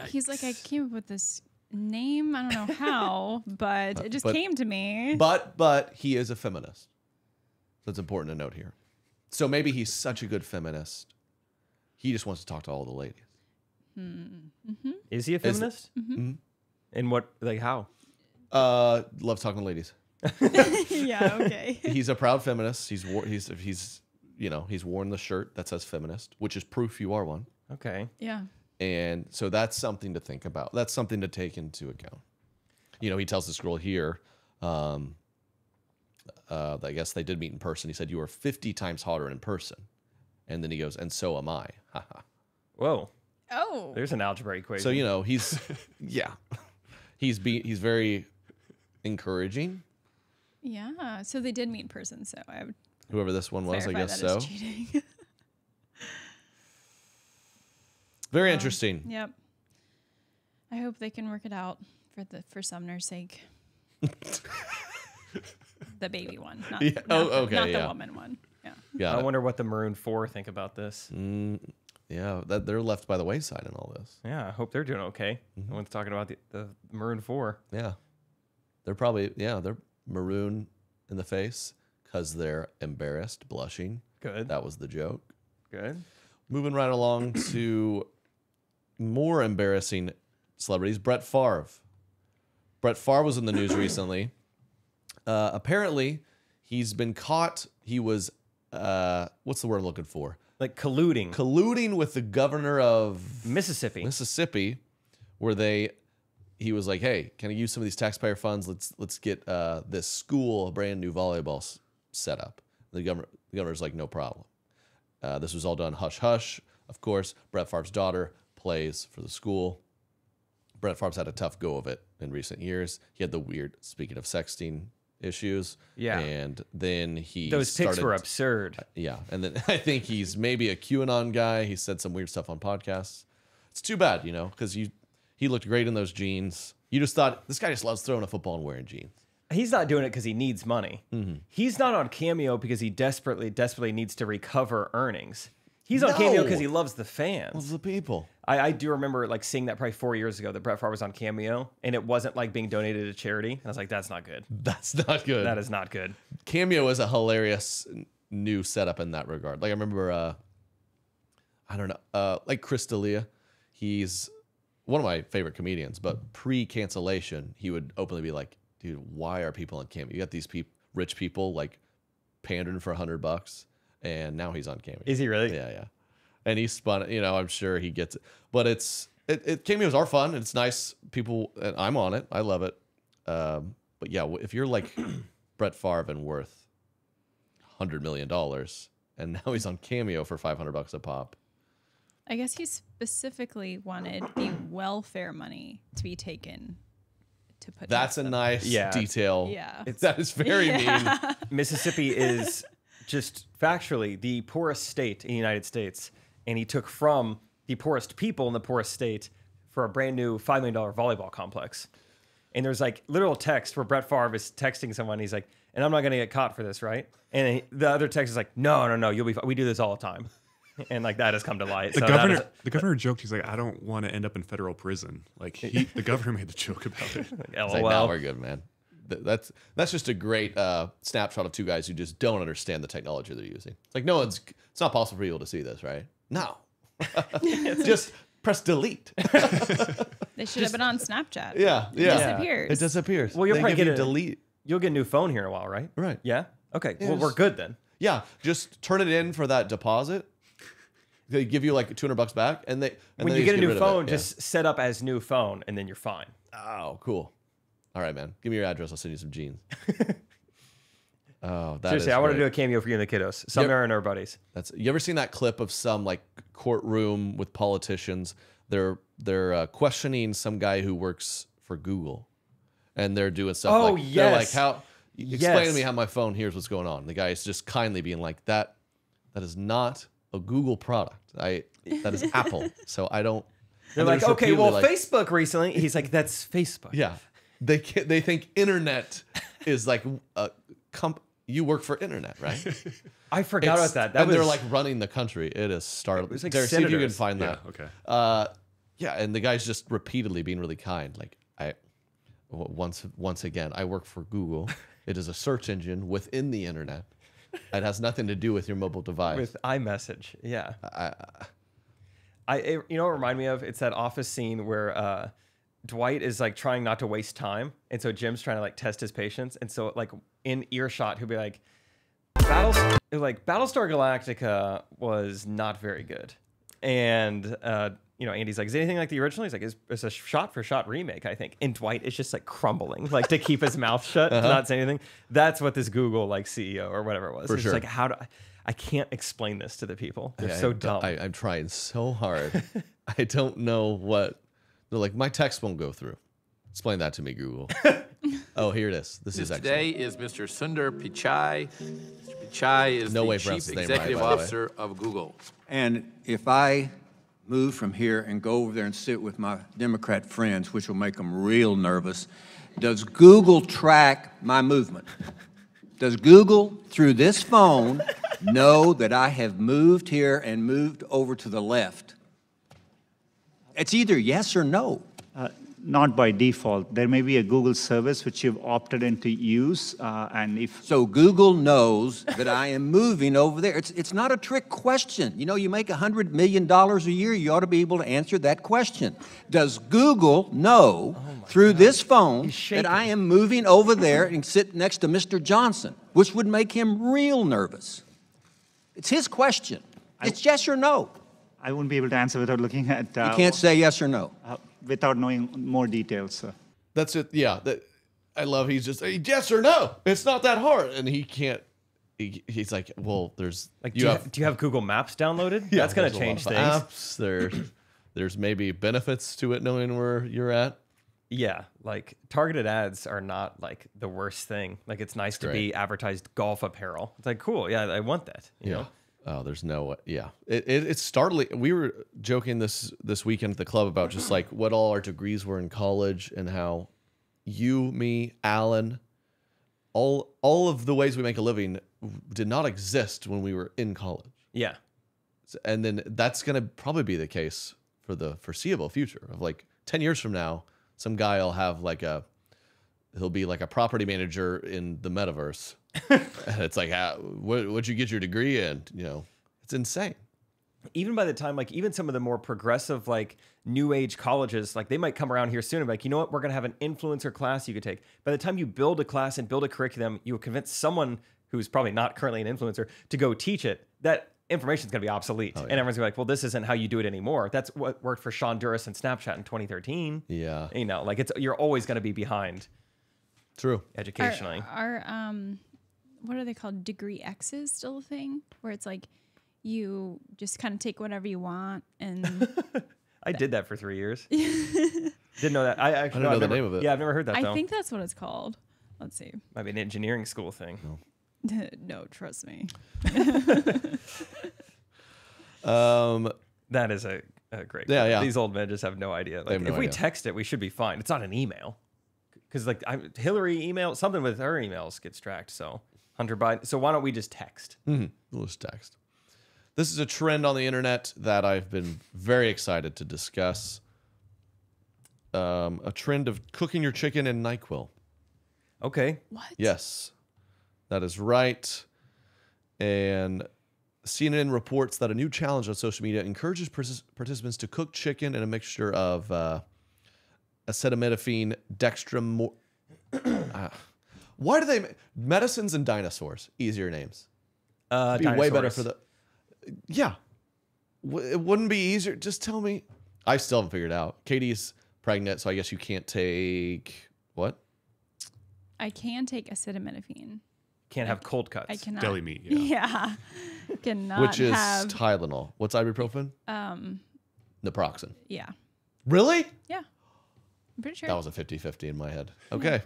He's like, I came up with this name. I don't know how, but it just came to me. But he is a feminist. So it's important to note here. So maybe he's such a good feminist. He just wants to talk to all the ladies. Is he a feminist? In what, like how? Loves talking to ladies. Yeah, okay. He's a proud feminist. He's worn the shirt that says feminist, which is proof you are one. Okay. Yeah. And so that's something to think about. That's something to take into account. You know, he tells this girl here, I guess they did meet in person. He said, you are 50 times hotter in person. And then he goes, and so am I. Whoa. Oh. There's an algebra equation. So, you know, he's, yeah. he's very encouraging. Yeah. So they did meet in person. So I would Whoever this one was, I clarify guess that so. as cheating. Very interesting. Yep. I hope they can work it out for Sumner's sake. The baby one, not, Yeah. not, Okay, not yeah. the woman one. Yeah. Got I it. wonder what the Maroon 4 think about this. Yeah, that they're left by the wayside in all this. Yeah, I hope they're doing okay. No one's talking about the Maroon 4. Yeah, they're probably they're maroon in the face because they're embarrassed, blushing. Good. That was the joke. Good. Moving right along to more embarrassing celebrities. Brett Favre. Brett Favre was in the news recently. Apparently, he's been caught. He was, what's the word I'm looking for? Like colluding. Colluding with the governor of Mississippi, where he was like, hey, can I use some of these taxpayer funds? Let's get this school a brand new volleyball set up. The governor's like, no problem. This was all done hush hush. Of course, Brett Favre's daughter plays for the school. Brett Favre's had a tough go of it in recent years. He had the weird, speaking of sexting issues. Yeah. And then those pics were absurd. Yeah. And then I think he's maybe a QAnon guy. He said some weird stuff on podcasts. It's too bad, because he looked great in those jeans. You just thought, this guy just loves throwing a football and wearing jeans. He's not doing it because he needs money. He's not on Cameo because he desperately needs to recover earnings. He's on Cameo because he loves the fans. Loves the people. I do remember like seeing that probably 4 years ago that Brett Favre was on Cameo and it wasn't like being donated to charity. And I was like, that's not good. That's not good. That is not good. Cameo is a hilarious new setup in that regard. Like I remember, I don't know, like Chris D'Elia. He's one of my favorite comedians, but pre-cancellation, he would openly be like, dude, why are people on Cameo? You got these rich people like pandering for $100, and now he's on Cameo. Is he really? Yeah, yeah. And he spun it. I'm sure he gets it. But cameos are fun. And it's nice. People, and I'm on it. I love it. But yeah, if you're like Brett Favre and worth $100 million, and now he's on Cameo for $500 a pop. I guess he specifically wanted the welfare money to be taken to put. That's a nice detail. Yeah, that is very mean. Mississippi is just factually the poorest state in the United States, and he took from the poorest people in the poorest state for a brand new $5 million volleyball complex. And there's like literal text where Brett Favre is texting someone. He's like, "And I'm not gonna get caught for this, right?" And the other text is like, "No, you'll be fine. We do this all the time." And like that has come to light. The governor joked. He's like, I don't want to end up in federal prison. Like the governor made the joke about it. Like, it's like, now we're good, man. That's just a great snapshot of two guys who just don't understand the technology they're using. It's like it's not possible for people to see this, right? No, just press delete. They should have been on Snapchat. Yeah, It disappears. It disappears. Well, you'll probably get delete. You'll get a new phone here in a while, right? Right. Yeah. Okay. Yeah, well, we're good then. Yeah, just turn it in for that deposit. They give you like $200 back, and when you get a new phone, just set up as new phone, and then you're fine. Oh, cool. All right, man. Give me your address. I'll send you some jeans. Oh, that seriously, is I want to great. do a cameo for you and the kiddos. Sumner and our buddies. You ever seen that clip of some like courtroom with politicians? They're questioning some guy who works for Google, and they're doing stuff. Oh, like, yes. They're like, how? Explain to me how my phone hears what's going on. The guy is just kindly being like, that is not a Google product. That is Apple. So I don't. They're like, okay, well, Facebook recently. He's like, that's Facebook. Yeah, they think internet is like you work for internet, right? I forgot about that. They're like running the country. It is startling. It's like see if you can senators. find that. Yeah, okay. Yeah, and the guy's just repeatedly being really kind. Like once again, I work for Google. It is a search engine within the internet. It has nothing to do with your mobile device. With iMessage, yeah. You know what it reminded me of? It's that Office scene where Dwight is like trying not to waste time, and so Jim's trying to like test his patience, and so like in earshot, he'll be like, Battlestar Galactica was not very good, and Andy's like, is it anything like the original? He's like, it's a shot-for-shot remake, I think. And Dwight is just like crumbling, like to keep his mouth shut, to not say anything. That's what this Google like CEO or whatever it was. For it's sure. like, I can't explain this to the people. They're so dumb. I'm trying so hard. I don't know what. They're like, my text won't go through. Explain that to me, Google. Oh, here it is. This is Today is Mr. Sundar Pichai. Mr. Pichai is the Chief Executive Officer of Google. And if I move from here and go over there and sit with my Democrat friends, which will make them real nervous, does Google track my movement? Does Google, through this phone, know that I have moved here and moved over to the left? It's either yes or no. Not by default. There may be a Google service which you've opted in to use, and if... So Google knows that I am moving over there. It's not a trick question. You know, you make $100 million a year, you ought to be able to answer that question. Does Google know through this phone that I am moving over there and sit next to Mr. Johnson, which would make him real nervous? It's his question. It's yes or no. I wouldn't be able to answer without looking at... you can't say yes or no. Without knowing more details, sir. That's it. Yeah. I love he's just, hey, yes or no. It's not that hard. And he can't. He's like, well, there's... Like, do you have Google Maps downloaded? Yeah, that's going to change things. Apps. There's maybe benefits to it knowing where you're at. Yeah, like targeted ads are not like the worst thing. Like it's nice to be advertised golf apparel. It's like, cool. Yeah, I want that. You know? Oh, there's no, yeah. It's startling. We were joking this weekend at the club about just like what all our degrees were in college and how you, me, Alan, all of the ways we make a living did not exist when we were in college. Yeah. And then that's going to probably be the case for the foreseeable future of like 10 years from now, some guy will have like he'll be like a property manager in the metaverse. And it's like, what'd you get your degree in? You know, it's insane. Even by the time, like, even some of the more progressive, like, new age colleges, like, they might come around here soon and be like, you know what, we're going to have an influencer class you could take. By the time you build a class and build a curriculum, you will convince someone who's probably not currently an influencer to go teach it. That information is going to be obsolete. Oh, yeah. And everyone's going to be like, well, this isn't how you do it anymore. That's what worked for Sean Duras and Snapchat in 2013. Yeah. You know, like, you're always going to be behind. True. Educationally. What are they called? Degree X's still a thing? Where it's like you just kind of take whatever you want and... I did that for 3 years. Didn't know that. I don't know the name of it. Yeah, I've never heard that, though. I think that's what it's called. Let's see. Might be an engineering school thing. No, no, trust me. That is a great... Yeah. These old men just have no idea. Like, if we text it, we should be fine. It's not an email. Because like Hillary email, something with her emails gets tracked. So Hunter Biden. So why don't we just text? We'll just text. This is a trend on the internet that I've been very excited to discuss. A trend of cooking your chicken in NyQuil. Okay. What? Yes, that is right. And CNN reports that a new challenge on social media encourages participants to cook chicken in a mixture of acetaminophen, why do they medicines and dinosaurs? Easier names. It'd be way better for the. Yeah, it wouldn't be easier. Just tell me. I still haven't figured it out. Katie's pregnant, so I guess you can't take what? I can take acetaminophen. Can't have cold cuts. I cannot. Deli meat. Yeah. Cannot. Which is have, Tylenol. What's ibuprofen? Naproxen. Yeah. Really? Yeah. I'm pretty sure. That was a 50-50 in my head. Okay.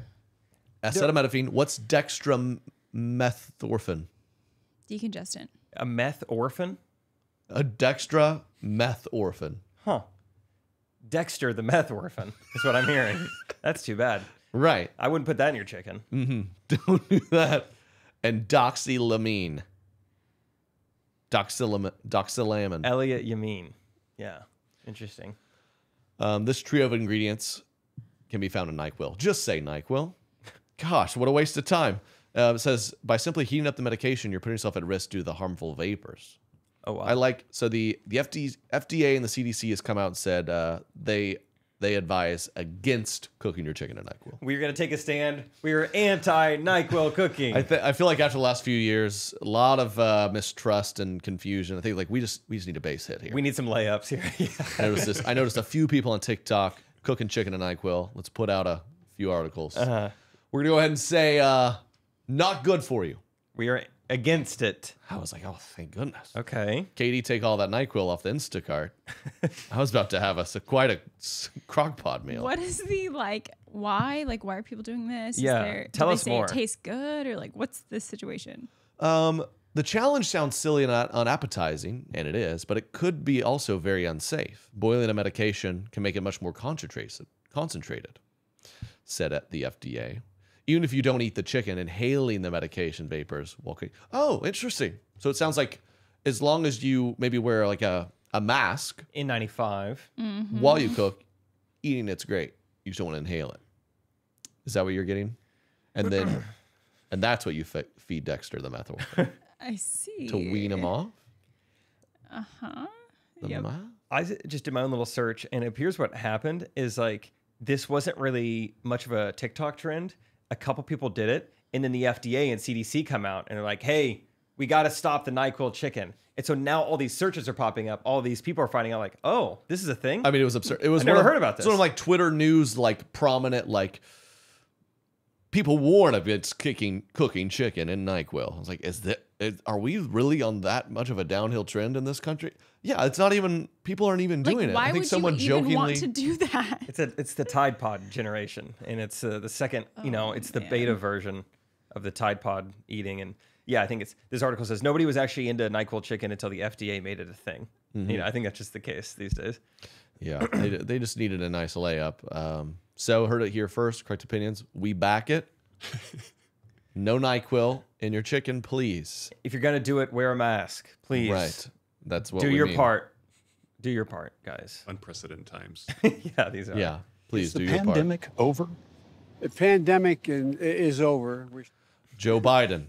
Acetaminophen. What's dextromethorphan? Decongestant. A meth orphan? A dextromethorphan. Huh. Dexter the meth orphan is what I'm hearing. That's too bad. Right. I wouldn't put that in your chicken. Don't do that. And doxylamine. Doxylamine. Elliot Yamin. Yeah. Interesting. This trio of ingredients can be found in NyQuil. Just say NyQuil. Gosh, what a waste of time. It says, by simply heating up the medication, you're putting yourself at risk due to the harmful vapors. Oh, wow. The FDA and the CDC has come out and said they advise against cooking your chicken in NyQuil. We're going to take a stand. We are anti-NyQuil cooking. I feel like after the last few years, a lot of mistrust and confusion. I think like we just need a base hit here. We need some layups here. Yeah. I noticed a few people on TikTok cooking chicken in NyQuil. Let's put out a few articles. We're going to go ahead and say not good for you. We are against it. I was like, oh, thank goodness. Okay. Katie, take all that NyQuil off the Instacart. I was about to have quite a crock-pot meal. What is the why? Like, why are people doing this? Yeah, tell us more. It tastes good, or what's the situation? The challenge sounds silly and unappetizing, and it is, but it could be also very unsafe. Boiling a medication can make it much more concentrated, said at the FDA. Even if you don't eat the chicken, inhaling the medication vapors while cooking. Oh, interesting. So it sounds like as long as you maybe wear like a mask N95 while you cook, eating it's great. You just don't want to inhale it. Is that what you're getting? And then, and that's what you feed Dexter the meth order. I see. To wean him off? Uh-huh. Yep. I just did my own little search, and it appears what happened is this wasn't really much of a TikTok trend. A couple people did it, and then the FDA and CDC come out and they're like, hey, we got to stop the NyQuil chicken. And so now all these searches are popping up. All these people are finding out oh, this is a thing? I mean, it was absurd. It was I never heard about this. Sort of Twitter news, prominent, people warn against cooking chicken in NyQuil. I was like, are we really on that much of a downhill trend in this country? Yeah, it's not even, people aren't even doing it. Why I think would someone you even jokingly want to do that? It's the Tide Pod generation, and it's the second, it's the beta version of the Tide Pod eating. And yeah, I think this article says nobody was actually into NyQuil chicken until the FDA made it a thing. Mm-hmm. I think that's just the case these days. Yeah, they just needed a nice layup. So heard it here first. Correct opinions. We back it. No NyQuil in your chicken, please. If you're gonna do it, wear a mask, please. Right. That's what do we your mean. part. Do your part, guys. Unprecedented times. Yeah, these are. Yeah, please do your part. Is the pandemic over? The pandemic is over. Joe Biden,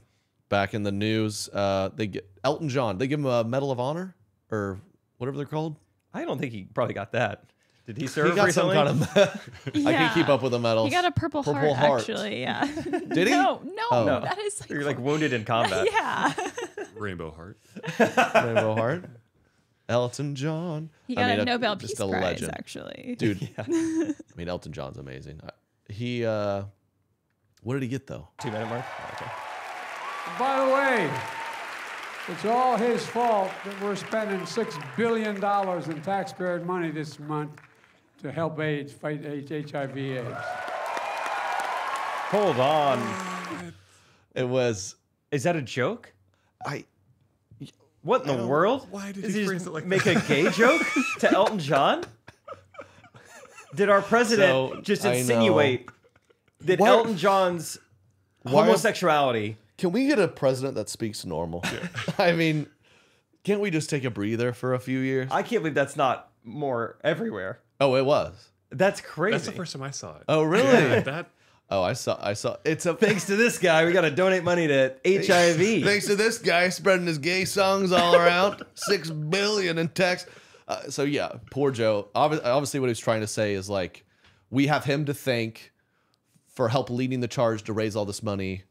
back in the news. They get Elton John. They give him a Medal of Honor or whatever they're called. I don't think he probably got that. Did he serve He got recently? some kind of. I can't keep up with the medals. He got a purple heart, actually. Yeah. Did he? No, Oh. that is You're wounded in combat. Yeah. Rainbow Heart. Rainbow Heart. Elton John. He got a Nobel just Peace a Prize, legend. actually. Dude. I mean, Elton John's amazing. He, what did he get though? 2 minute mark. Okay. By the way, it's all his fault that we're spending $6 billion in taxpayer money this month to help fight HIV/AIDS. Hold on. It was. Is that a joke? What in the world? Why did Does he he phrase just it like make that? a gay joke to Elton John? Did our president just I know. insinuate that What? Elton John's homosexuality? Can we get a president that speaks normal? Yeah. I mean, can't we just take a breather for a few years? I can't believe that's not more everywhere. Oh, it was. That's crazy. That's the first time I saw it. Oh, really? Yeah, that. Oh, I saw. It's a Thanks to this guy, we got to donate money to HIV. Thanks to this guy spreading his gay songs all around. $6 billion in tax. So yeah, poor Joe. Obviously, what he's trying to say is we have him to thank for help leading the charge to raise all this money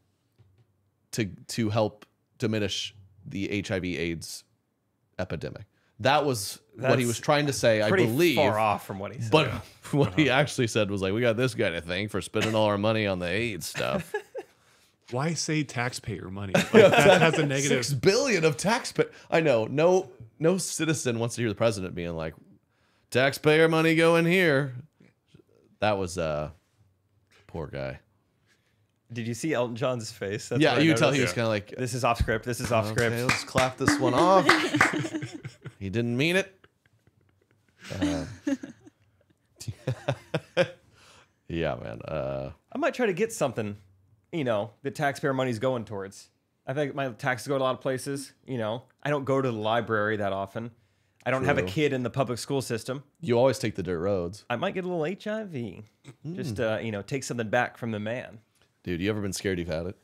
to help diminish the HIV/AIDS epidemic. That was what he was trying to say, I believe. Pretty far off from what he said. But what he actually said was we got this guy to thank for spending all our money on the AIDS stuff. Why say taxpayer money? That has a negative. $6 billion of taxpayer. I know. No citizen wants to hear the president being like, taxpayer money going here. That was poor guy. Did you see Elton John's face? That's Yeah, what I you can tell noticed. he was kind of like, This is off script. This is off script. Okay, let's clap this one off. He didn't mean it. Yeah, man. I might try to get something, that taxpayer money's going towards. I think my taxes go to a lot of places. I don't go to the library that often. I don't have a True. kid in the public school system. You always take the dirt roads. I might get a little HIV. Just, take something back from the man. Dude, you ever been scared you've had it?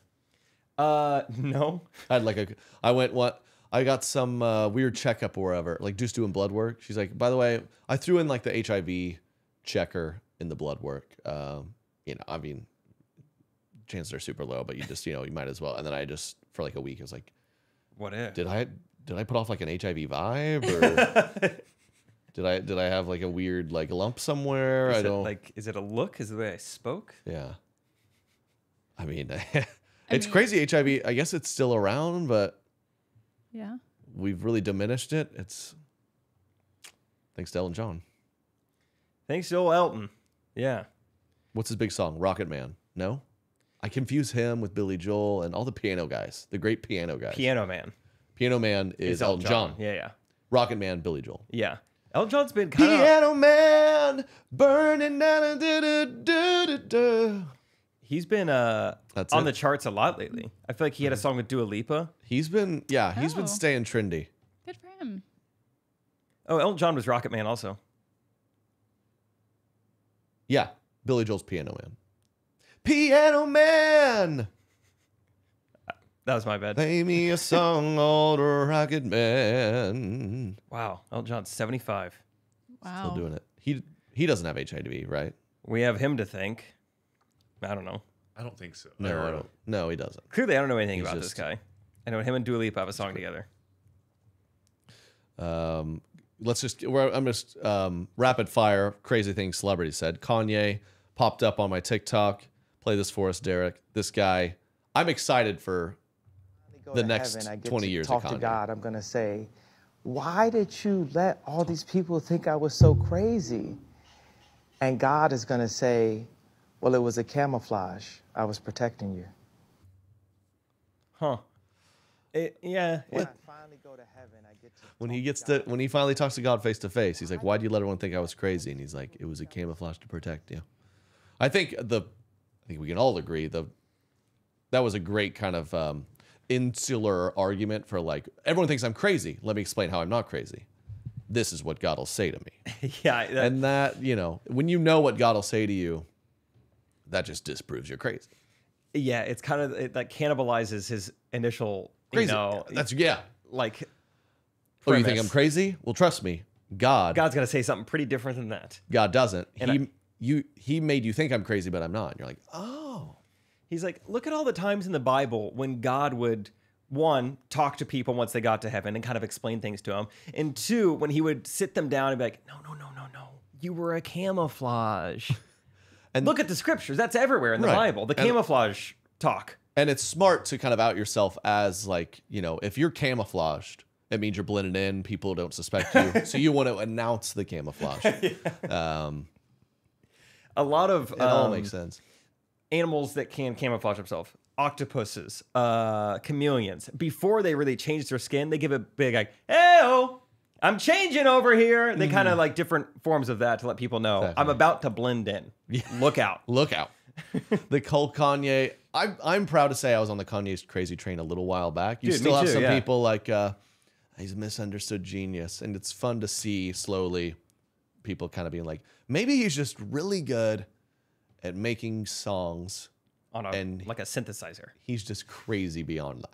No. I got some weird checkup or whatever, just doing blood work. She's like, by the way, I threw in the HIV checker in the blood work. I mean, chances are super low, but you just, you might as well. And then I just, for a week, I was like, what if? Did I put off an HIV vibe, or did I have a weird lump somewhere? Is it a look? Is it the way I spoke? Yeah. I mean, It's crazy. HIV, I guess it's still around, but yeah, we've really diminished it. It's thanks to Elton John. Thanks to old Elton. Yeah. What's his big song? Rocket Man. No? I confuse him with Billy Joel and all the piano guys, the great piano guys. Piano Man. Piano Man is Elton John. Yeah, yeah. Rocket Man, Billy Joel. Yeah. Elton John's been kind of... Piano Man, burning down. He's been on the charts a lot lately. I feel like he had a song with Dua Lipa. He's been staying trendy. Good for him. Oh, Elton John was Rocket Man also. Yeah, Billy Joel's Piano Man. Piano Man! That was my bad. Play me a song, old Rocket Man. Wow, Elton John's 75. Wow. Still doing it. He doesn't have HIV, right? We have him to thank. I don't know. I don't think so. No, I don't. No, he doesn't. Clearly, I don't know anything about this guy. I know him and Dua Lipa have a song together. Let's just. I'm just rapid fire. Crazy things celebrities said. Kanye popped up on my TikTok. Play this for us, Derek. This guy. I'm excited for the next 20 years. Talk to God. I'm gonna say, why did you let all these people think I was so crazy? And God is gonna say, well, it was a camouflage. I was protecting you. Huh. Yeah. When I finally go to heaven, I get to when he finally talks to God face to face, he's like, "Why do you let everyone think I was crazy?" And he's like, "It was a camouflage to protect you." I think we can all agree that was a great kind of insular argument for like everyone thinks I'm crazy. Let me explain how I'm not crazy. This is what God will say to me. Yeah, and that when you know what God will say to you, that just disproves you're crazy. Yeah, it's kind of that cannibalizes his initial. Crazy. That's like. Oh, you think I'm crazy? Well, trust me, God's gonna say something pretty different than that. God doesn't. And he made you think I'm crazy, but I'm not. And you're like, oh. He's like, look at all the times in the Bible when God would, one, talk to people once they got to heaven and kind of explain things to them, and two, when he would sit them down and be like, no, you were a camouflage. And look at the scriptures. That's everywhere in the Bible. The camouflage talk. And it's smart to kind of out yourself as like, if you're camouflaged, it means you're blended in. People don't suspect you. So you want to announce the camouflage. A lot of... It all makes sense. Animals that can camouflage themselves. Octopuses, chameleons. Before they really change their skin, they give a big like, hey-oh, I'm changing over here. They kind of like different forms of that to let people know I'm about to blend in. Look out. Look out. The whole Kanye. I'm proud to say I was on the Kanye's crazy train a little while back. You still have some people like he's a misunderstood genius, and it's fun to see slowly people kind of being like, maybe he's just really good at making songs on like a synthesizer. He's just crazy beyond that.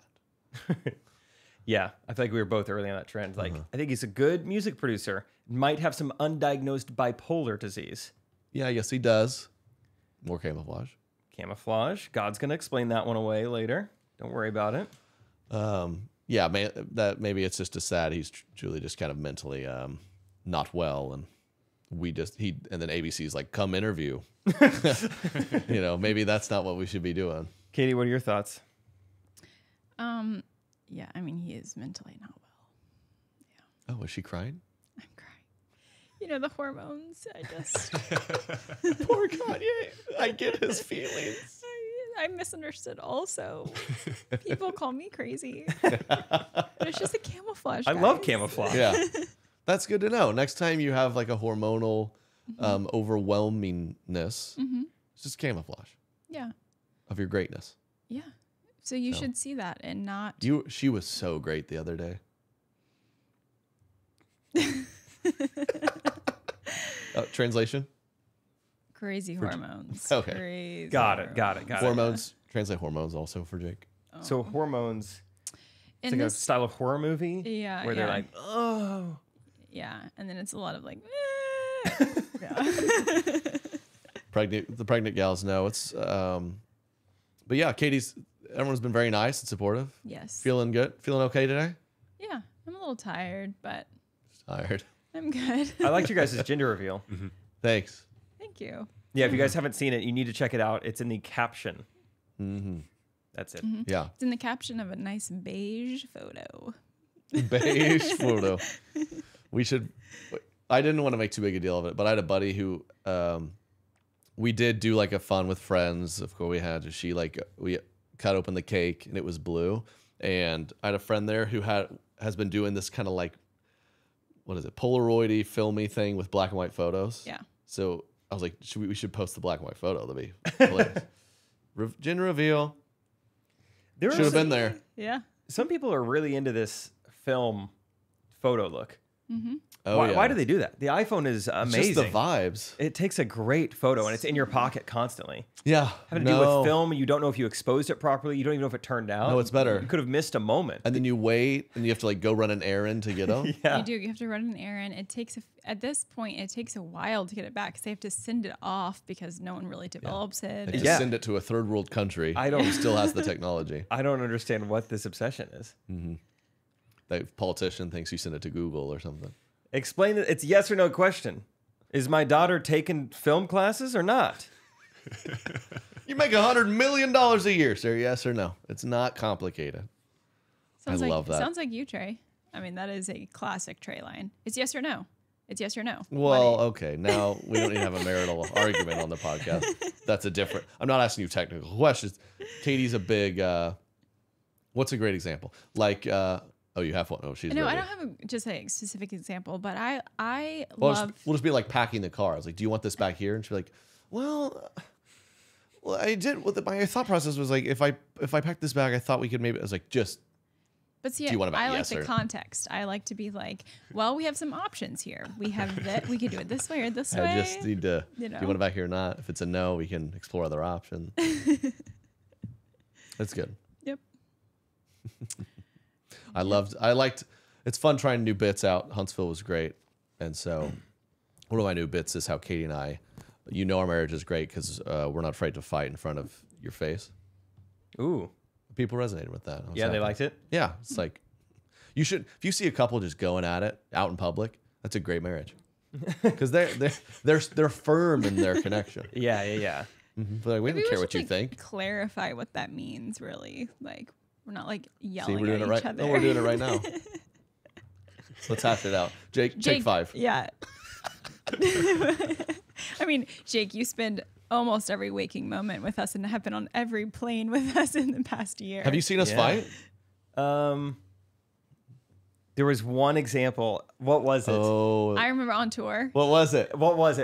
Yeah, I feel like we were both early on that trend. Like, I think he's a good music producer. Might have some undiagnosed bipolar disease. Yeah, yes, he does. More camouflage. Camouflage. God's gonna explain that one away later. Don't worry about it. Yeah, man. That maybe it's just a sad. He's truly just kind of mentally not well, and and then ABC's like, come interview. Maybe that's not what we should be doing. Katie, what are your thoughts? Yeah, I mean, he is mentally not well. Yeah. Oh, is she crying? I'm crying. The hormones. I just poor Kanye. I get his feelings. I misunderstood also. People call me crazy. But it's just a camouflage. I love camouflage. Yeah. That's good to know. Next time you have like a hormonal overwhelmingness, it's just camouflage. Yeah. Of your greatness. Yeah. So you should see that and not... She was so great the other day. Translation? Crazy hormones. Okay. Crazy Got it. Hormones. Translate hormones also for Jake. Oh. So hormones... It's like a style of horror movie? Yeah. Where they're like, oh... Yeah, and then it's a lot of like, the pregnant gals know it's. But yeah, everyone's been very nice and supportive. Yes. Feeling good. Feeling okay today. Yeah, I'm a little tired, but. Tired. I'm good. I liked your guys' gender reveal. Thanks. Thank you. Yeah, if you guys haven't seen it, you need to check it out. It's in the caption. That's it. Yeah. It's in the caption of a nice beige photo. Beige photo. We should. I didn't want to make too big a deal of it, but I had a buddy who we did do like a fun with friends. Of course, we cut open the cake and it was blue. And I had a friend there who has been doing this kind of like, what is it, Polaroid-y, filmy thing with black and white photos. Yeah. So I was like, we should post the black and white photo. That'd be hilarious. Gin reveal. Should have been there. Yeah. Some people are really into this film photo look. Mm-hmm. Oh, why do they do that? The iPhone is amazing. It's just the vibes. It takes a great photo, and it's in your pocket constantly. Yeah. Having to do with film, you don't know if you exposed it properly. You don't even know if it turned out. No, it's better. You could have missed a moment. And then you wait, and you have to like go run an errand to get them. You do. You have to run an errand. It takes at this point, it takes a while to get it back because they have to send it off because no one really develops it. They just send it to a third world country. Who still has the technology. I don't understand what this obsession is. Mm-hmm. The politician thinks you send it to Google or something. Explain it. It's yes or no question. Is my daughter taking film classes or not? You make $100 million a year, sir. Yes or no? It's not complicated. I love that. Sounds like you, Trey. I mean, that is a classic Trey line. It's yes or no. It's yes or no. Well, okay. Now we don't need to have a marital argument on the podcast. That's a different. I'm not asking you technical questions. Katie's a big. What's a great example? Like. Oh, you have one. Oh, she's. No, ready. I don't have just a specific example, but I We'll love. Just be like packing the car. I was like, "Do you want this back here?" And she's like, "Well, I did." My thought process was like, if I packed this bag, I thought we could maybe. I was like, just. But see, do you want it back? I like Yes the or- context. I like to be like, well, we have some options here. We have that. We could do it this way or this way. I just need to. You Do know. you want it back here or not? If it's a no, we can explore other options. That's good. Yep. I liked. It's fun trying new bits out. Huntsville was great, and so one of my new bits is how Katie and I, our marriage is great because we're not afraid to fight in front of your face. Ooh, people resonated with that. Yeah, they liked it. Yeah, it's like you should. If you see a couple just going at it out in public, that's a great marriage because they're firm in their connection. Yeah. Mm-hmm. Like, we Maybe don't care should, what you like, think. Clarify what that means, really. Like, we're not like yelling See, we're doing at it right. each other. No, we're doing it right now. Let's hash it out. Jake, take 5. Yeah. I mean, Jake, you spend almost every waking moment with us and have been on every plane with us in the past year. Have you seen us fight? There was one example. What was it? Oh, I remember on tour. What was it?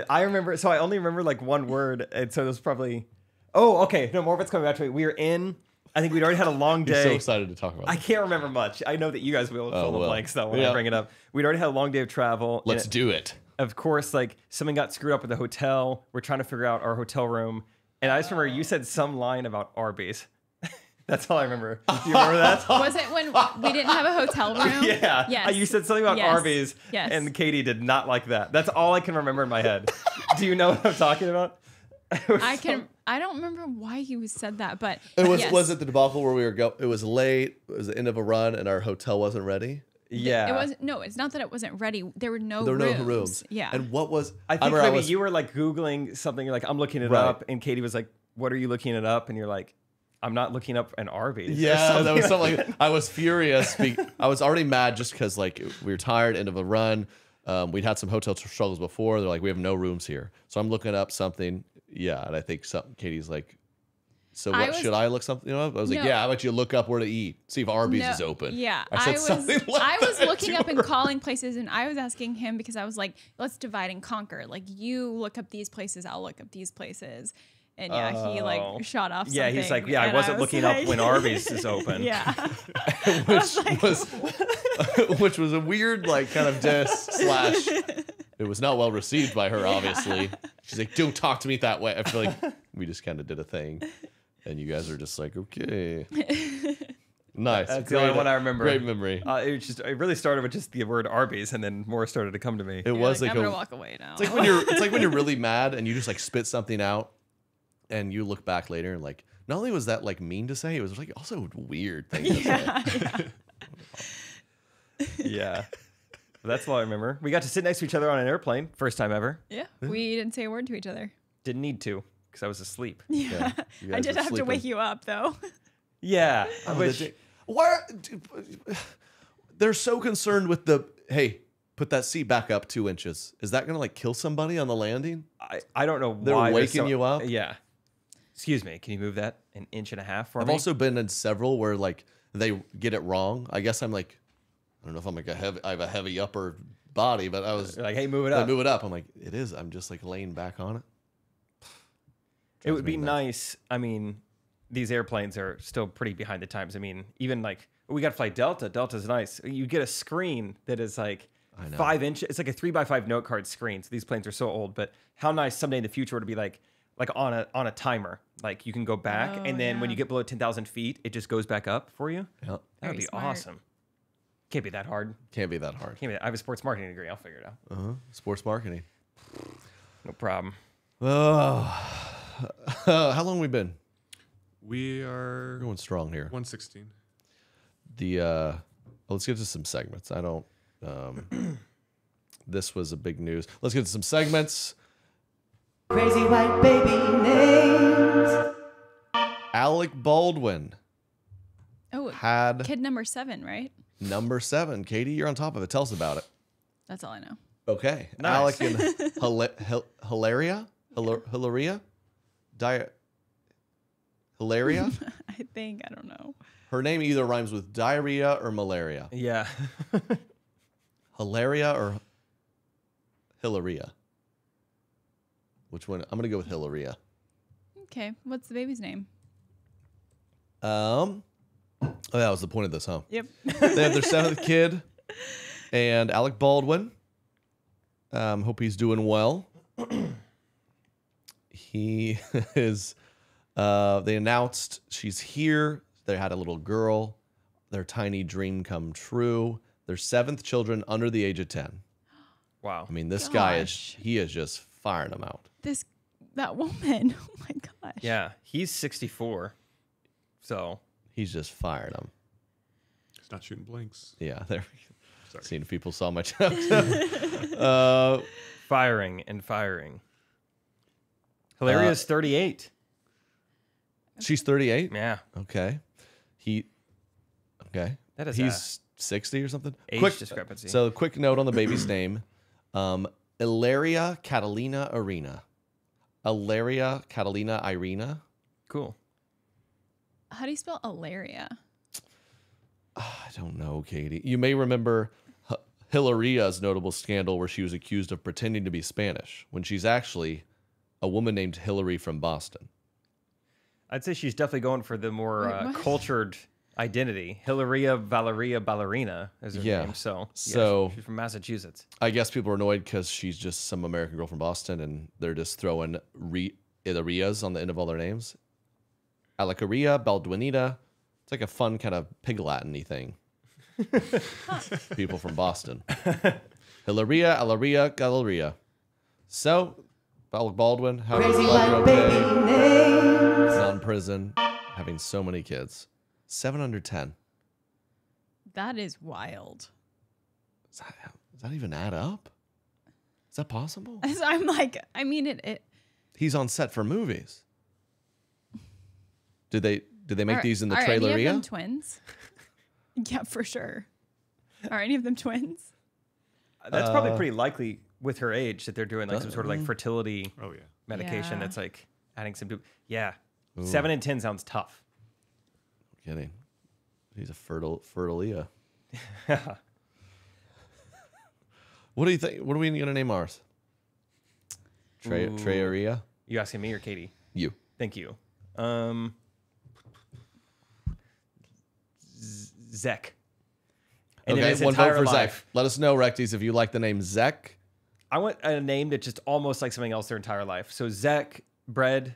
I remember. So I only remember like one word, and so it was probably. Oh, okay. No, more of it's coming back to me. We were in. I think we'd already had a long day. You're so excited to talk about it. I can't remember much. I know that you guys will fill the blanks though when I bring it up. We'd already had a long day of travel. Let's do it. Of course, like something got screwed up at the hotel. We're trying to figure out our hotel room, and I just remember you said some line about Arby's. That's all I remember. Do you remember that? Was it when we didn't have a hotel room? Yeah. Yes. You said something about Yes. Arby's, Yes. and Katie did not like that. That's all I can remember in my head. Do you know what I'm talking about? I don't remember why you said that, but It was. yes. Was it the debacle where we were it was late. It was the end of a run, and our hotel wasn't ready. Yeah. It wasn't. No, it's not that it wasn't ready. There were no. There were rooms. no rooms. Yeah. And what was? I think remember maybe you were like Googling something. You're like, I'm looking it Right. up, and Katie was like, "What are you looking it up?" And you're like, "I'm not looking up an Arby's." or Yeah, that was something like like I was furious. I was already mad just because like we were tired, end of a run. We'd had some hotel struggles before. They're like, we have no rooms here. So I'm looking up something. Yeah, and I think Katie's like, so what should I look something up? I was like, No. yeah, how about you look up where to eat? See if Arby's No, is open. Yeah, I said something like I was that looking to up and her. calling places, and I was asking him because I was like, let's divide and conquer. Like, you look up these places, I'll look up these places. And yeah, he like shot off. Yeah, he's like, something, yeah, I and wasn't was looking like- up when Arby's is open. Yeah. which was a weird like kind of diss slash. It was not well received by her, obviously. She's like, don't talk to me that way. I feel like we just kind of did a thing. And you guys are just like, okay. Nice. That's the only one I remember. Great memory. It really started with just the word Arby's, and then more started to come to me. It was like I'm gonna walk away now. It's like when you're really mad and you just like spit something out, and you look back later and like, not only was that like mean to say, it was like also a weird thing to say. Yeah. That's all I remember. We got to sit next to each other on an airplane, first time ever. Yeah, we didn't say a word to each other. Didn't need to because I was asleep. Yeah, you I guys did were have to wake sleeping. you up though. Yeah. Why? They're so concerned with hey, put that seat back up 2 inches. Is that going to like kill somebody on the landing? I don't know They're why. waking you up? Yeah. Excuse me. Can you move that 1.5 inches for me? I've also been in several where like they get it wrong. I guess I'm like, I don't know if I'm like I have a heavy upper body, but I was like, hey, move it up. Move it up. I'm like, it is. I'm just like laying back on it. It would be nice. I mean, these airplanes are still pretty behind the times. I mean, even like we got to fly Delta. Delta's nice. You get a screen that is like 5 inches. It's like a 3x5 note card screen. So these planes are so old. But how nice someday in the future would it be like on a timer. Like you can go back, and then when you get below 10,000 feet, it just goes back up for you. Yep. That would be awesome. Can't be that hard. Can't be that hard. I have a sports marketing degree. I'll figure it out. Sports marketing. No problem. Oh, how long have we been? We are going strong here. 116. Let's get to some segments. I don't. This was a big news. Let's get to some segments. Crazy white baby names. Alec Baldwin. Oh, had kid number 7, right? Number 7. Katie, you're on top of it. Tell us about it. That's all I know. Okay. Nice. Alec and Hilaria? Hilaria? Hilaria? I think. I don't know. Her name either rhymes with diarrhea or malaria. Yeah. Hilaria or Hilaria? Which one? I'm going to go with Hilaria. Okay. What's the baby's name? Oh, that was the point of this, huh? Yep. They have their 7th kid, and Alec Baldwin. Hope he's doing well. He is. They announced she's here. They had a little girl. Their tiny dream come true. Their 7th children under the age of 10. Wow. I mean, this guy is just firing them out. That woman. Oh my gosh. Yeah, he's 64. So he's just firing them. He's not shooting blanks. Yeah, there. Sorry. Seeing if people saw my chat. Firing and firing. Hilaria's 38. She's 38? Yeah. Okay. Okay. That is He's 60 or something. Age discrepancy. So quick note on the baby's name. Ilaria Catalina Irina. Ilaria Catalina Irina. Cool. How do you spell Ilaria? I don't know, Katie. You may remember Hilaria's notable scandal where she was accused of pretending to be Spanish when she's actually a woman named Hillary from Boston. I'd say she's definitely going for the more cultured identity. Hilaria Valeria Ballerina is her name. So she's from Massachusetts. I guess people are annoyed because she's just some American girl from Boston and they're just throwing Ilarias on the end of all their names. Alicaria, Baldwinita. It's like a fun kind of pig Latin-y thing. People from Boston. Hilaria, Alaria, Galeria. So, Alec Baldwin, how Crazy white baby names. not in prison, having so many kids. 710. That is wild. Does that even add up? Is that possible? So I'm like, I mean, it. He's on set for movies. Did they make these in the traileria? Are any of them twins? Yeah, for sure. Are any of them twins? That's probably pretty likely with her age that they're doing like some sort of like fertility medication Yeah. that's like adding some. Yeah, Ooh. 7 and 10 sounds tough. No kidding. He's a fertilia. What do you think? What are we gonna name ours? Treyaria? You asking me or Katie? You. Thank you. Zek. And in Okay, his one vote entire for Zek. life. Let us know, Recties, if you like the name Zek. I want a name that's just almost like something else their entire life. So Zek, Bread.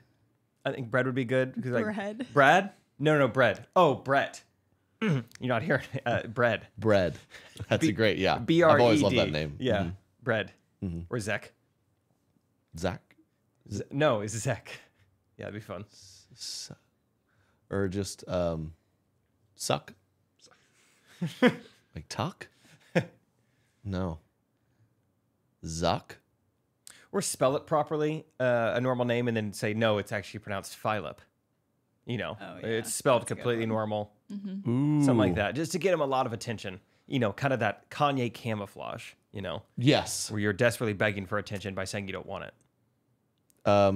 I think Bread would be good. Because like Bread? Brad? No, Bread. Oh, Brett. You're not hearing Bread. Bread. That's a great, yeah. B-R-E-D. I've always loved that name. Yeah. Mhm. Bread. Mhm. Or Zek. Zach? No, it's Zek. Yeah, it'd be fun. Or just suck? Like tuck? No. Zuck? Or spell it properly, a normal name, and then say, no, it's actually pronounced Philip. You know, Oh, yeah. it's spelled That's a good completely one. normal. Mhm. Something like Ooh. that, just to get him a lot of attention. You know, kind of that Kanye camouflage, you know? Yes. Where you're desperately begging for attention by saying you don't want it.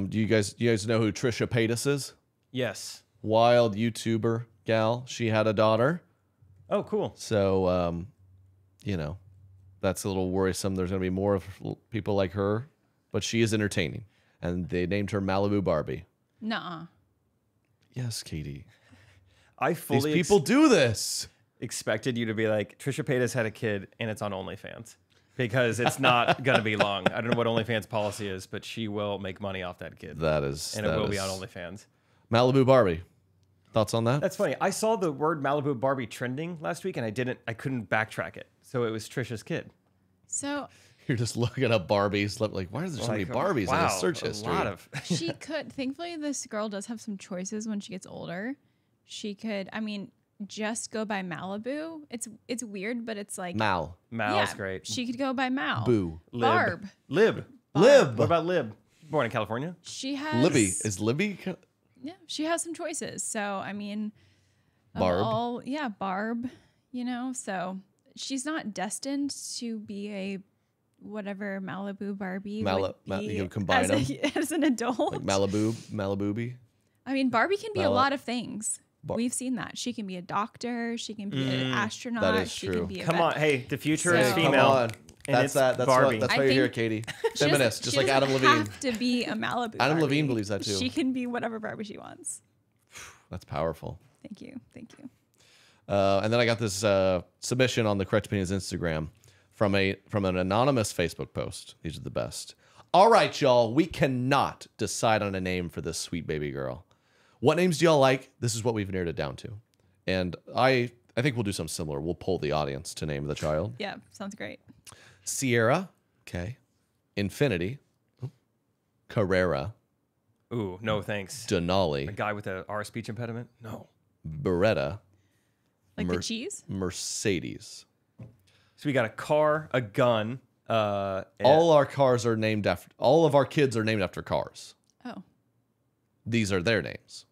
Do you guys know who Trisha Paytas is? Yes. Wild YouTuber gal. She had a daughter. Oh, cool. So, you know, that's a little worrisome. There's going to be more of people like her, but she is entertaining. And they named her Malibu Barbie. Nuh-uh. Yes, Katie. I fully These people do this. Expected you to be like, Trisha Paytas had a kid and it's on OnlyFans. Because it's not going to be long. I don't know what OnlyFans policy is, but she will make money off that kid. That is. And it will be on OnlyFans. Malibu Barbie. Thoughts on that? That's funny. I saw the word Malibu Barbie trending last week and I couldn't backtrack it. So it was Trisha's kid. So You're just looking up Barbies. Like, why is there so many Barbies in the search history? A lot of. she could, thankfully, this girl does have some choices when she gets older. She could, I mean, just go by Malibu. It's weird, but it's like Mal. Mal's great. She could go by Mal. Boo. Barb. Lib. Lib. What about Lib? Born in California. She has Libby. Is Libby? Yeah, she has some choices. So I mean, of Barb. Barb. You know, so she's not destined to be a whatever Malibu Barbie would be you can combine them as an adult. Like Malibu. I mean, Barbie can be a lot of things. Bar- We've seen that. She can be a doctor. She can be an astronaut. That is she true. Can be a Come vet. on, hey, the future is So- female. Come on. And That's it's that. That's Barbie. why I you're here, think Katie. She Feminist, just doesn't like Adam Levine. have to be a Malibu Adam Barbie. Levine believes that too. She can be whatever Barbie she wants. That's powerful. Thank you. Thank you. And then I got this submission on the Correct Opinions Instagram from an anonymous Facebook post. These are the best. All right, y'all. We cannot decide on a name for this sweet baby girl. What names do y'all like? This is what we've narrowed it down to. And I think we'll do something similar. We'll poll the audience to name the child. Yeah, sounds great. Sierra. Okay. Infinity. Carrera. Ooh, no thanks. Denali. A guy with our speech impediment? No. Beretta. Like the cheese? Mercedes. So we got a car, a gun. All our cars are named after. All of our kids are named after cars. Oh. These are their names: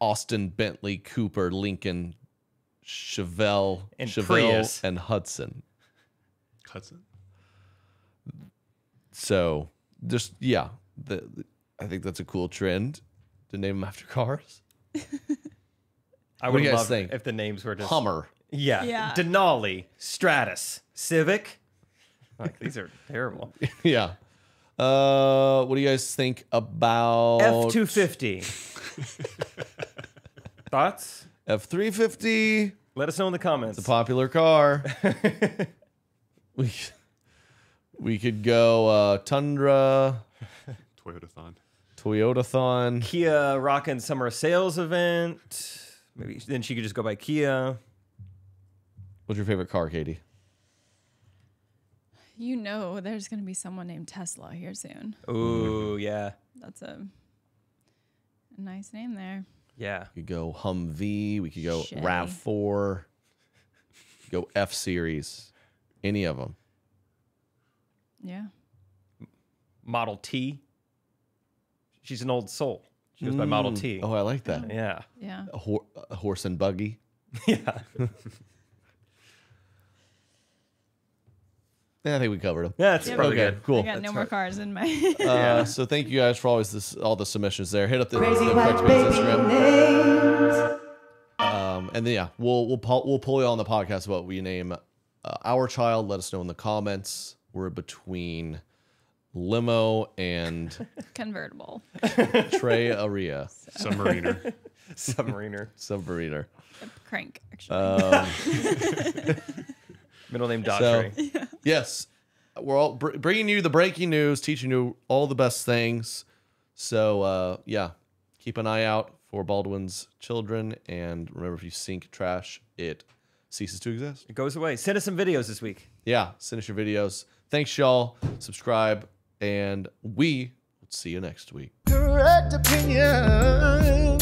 Austin, Bentley, Cooper, Lincoln, Chevelle, Prius. and Hudson. Hudson. So just I think that's a cool trend to name them after cars. I What would do you guys love think? if the names were just Hummer. Yeah. Yeah. Denali, Stratus, Civic. Like these are terrible. Yeah. What do you guys think about F-250? Thoughts? F-350? Let us know in the comments. It's a popular car. we could go Tundra. Toyotathon. Kia rocking summer sales event. Maybe then she could just go by Kia. What's your favorite car, Katie? You know there's going to be someone named Tesla here soon. Ooh, yeah. That's a nice name there. Yeah. We could go Humvee. We could go Shay. RAV4. Go F-Series. Any of them. Yeah. Model T. She's an old soul. She goes by Model T. Oh, I like that. Yeah. Yeah. A horse and buggy. Yeah. Yeah, I think we covered them. Yeah, that's probably okay, good. cool. I got no more cars in my. So thank you guys for all the submissions there. Hit up the Crazy Correct white Opinions baby Instagram. names. And then we'll pull you on the podcast about what we name our child. Let us know in the comments. We're between limo and Convertible. Trey Aria. Submariner. Submariner. Crank, actually. Middle name Dot So, Trey. yes, we're all bringing you the breaking news, teaching you all the best things. So, keep an eye out for Baldwin's children. And remember, if you sink trash, it ceases to exist. It goes away. Send us some videos this week. Yeah, send us your videos. Thanks, y'all. Subscribe, and we will see you next week. Correct opinion.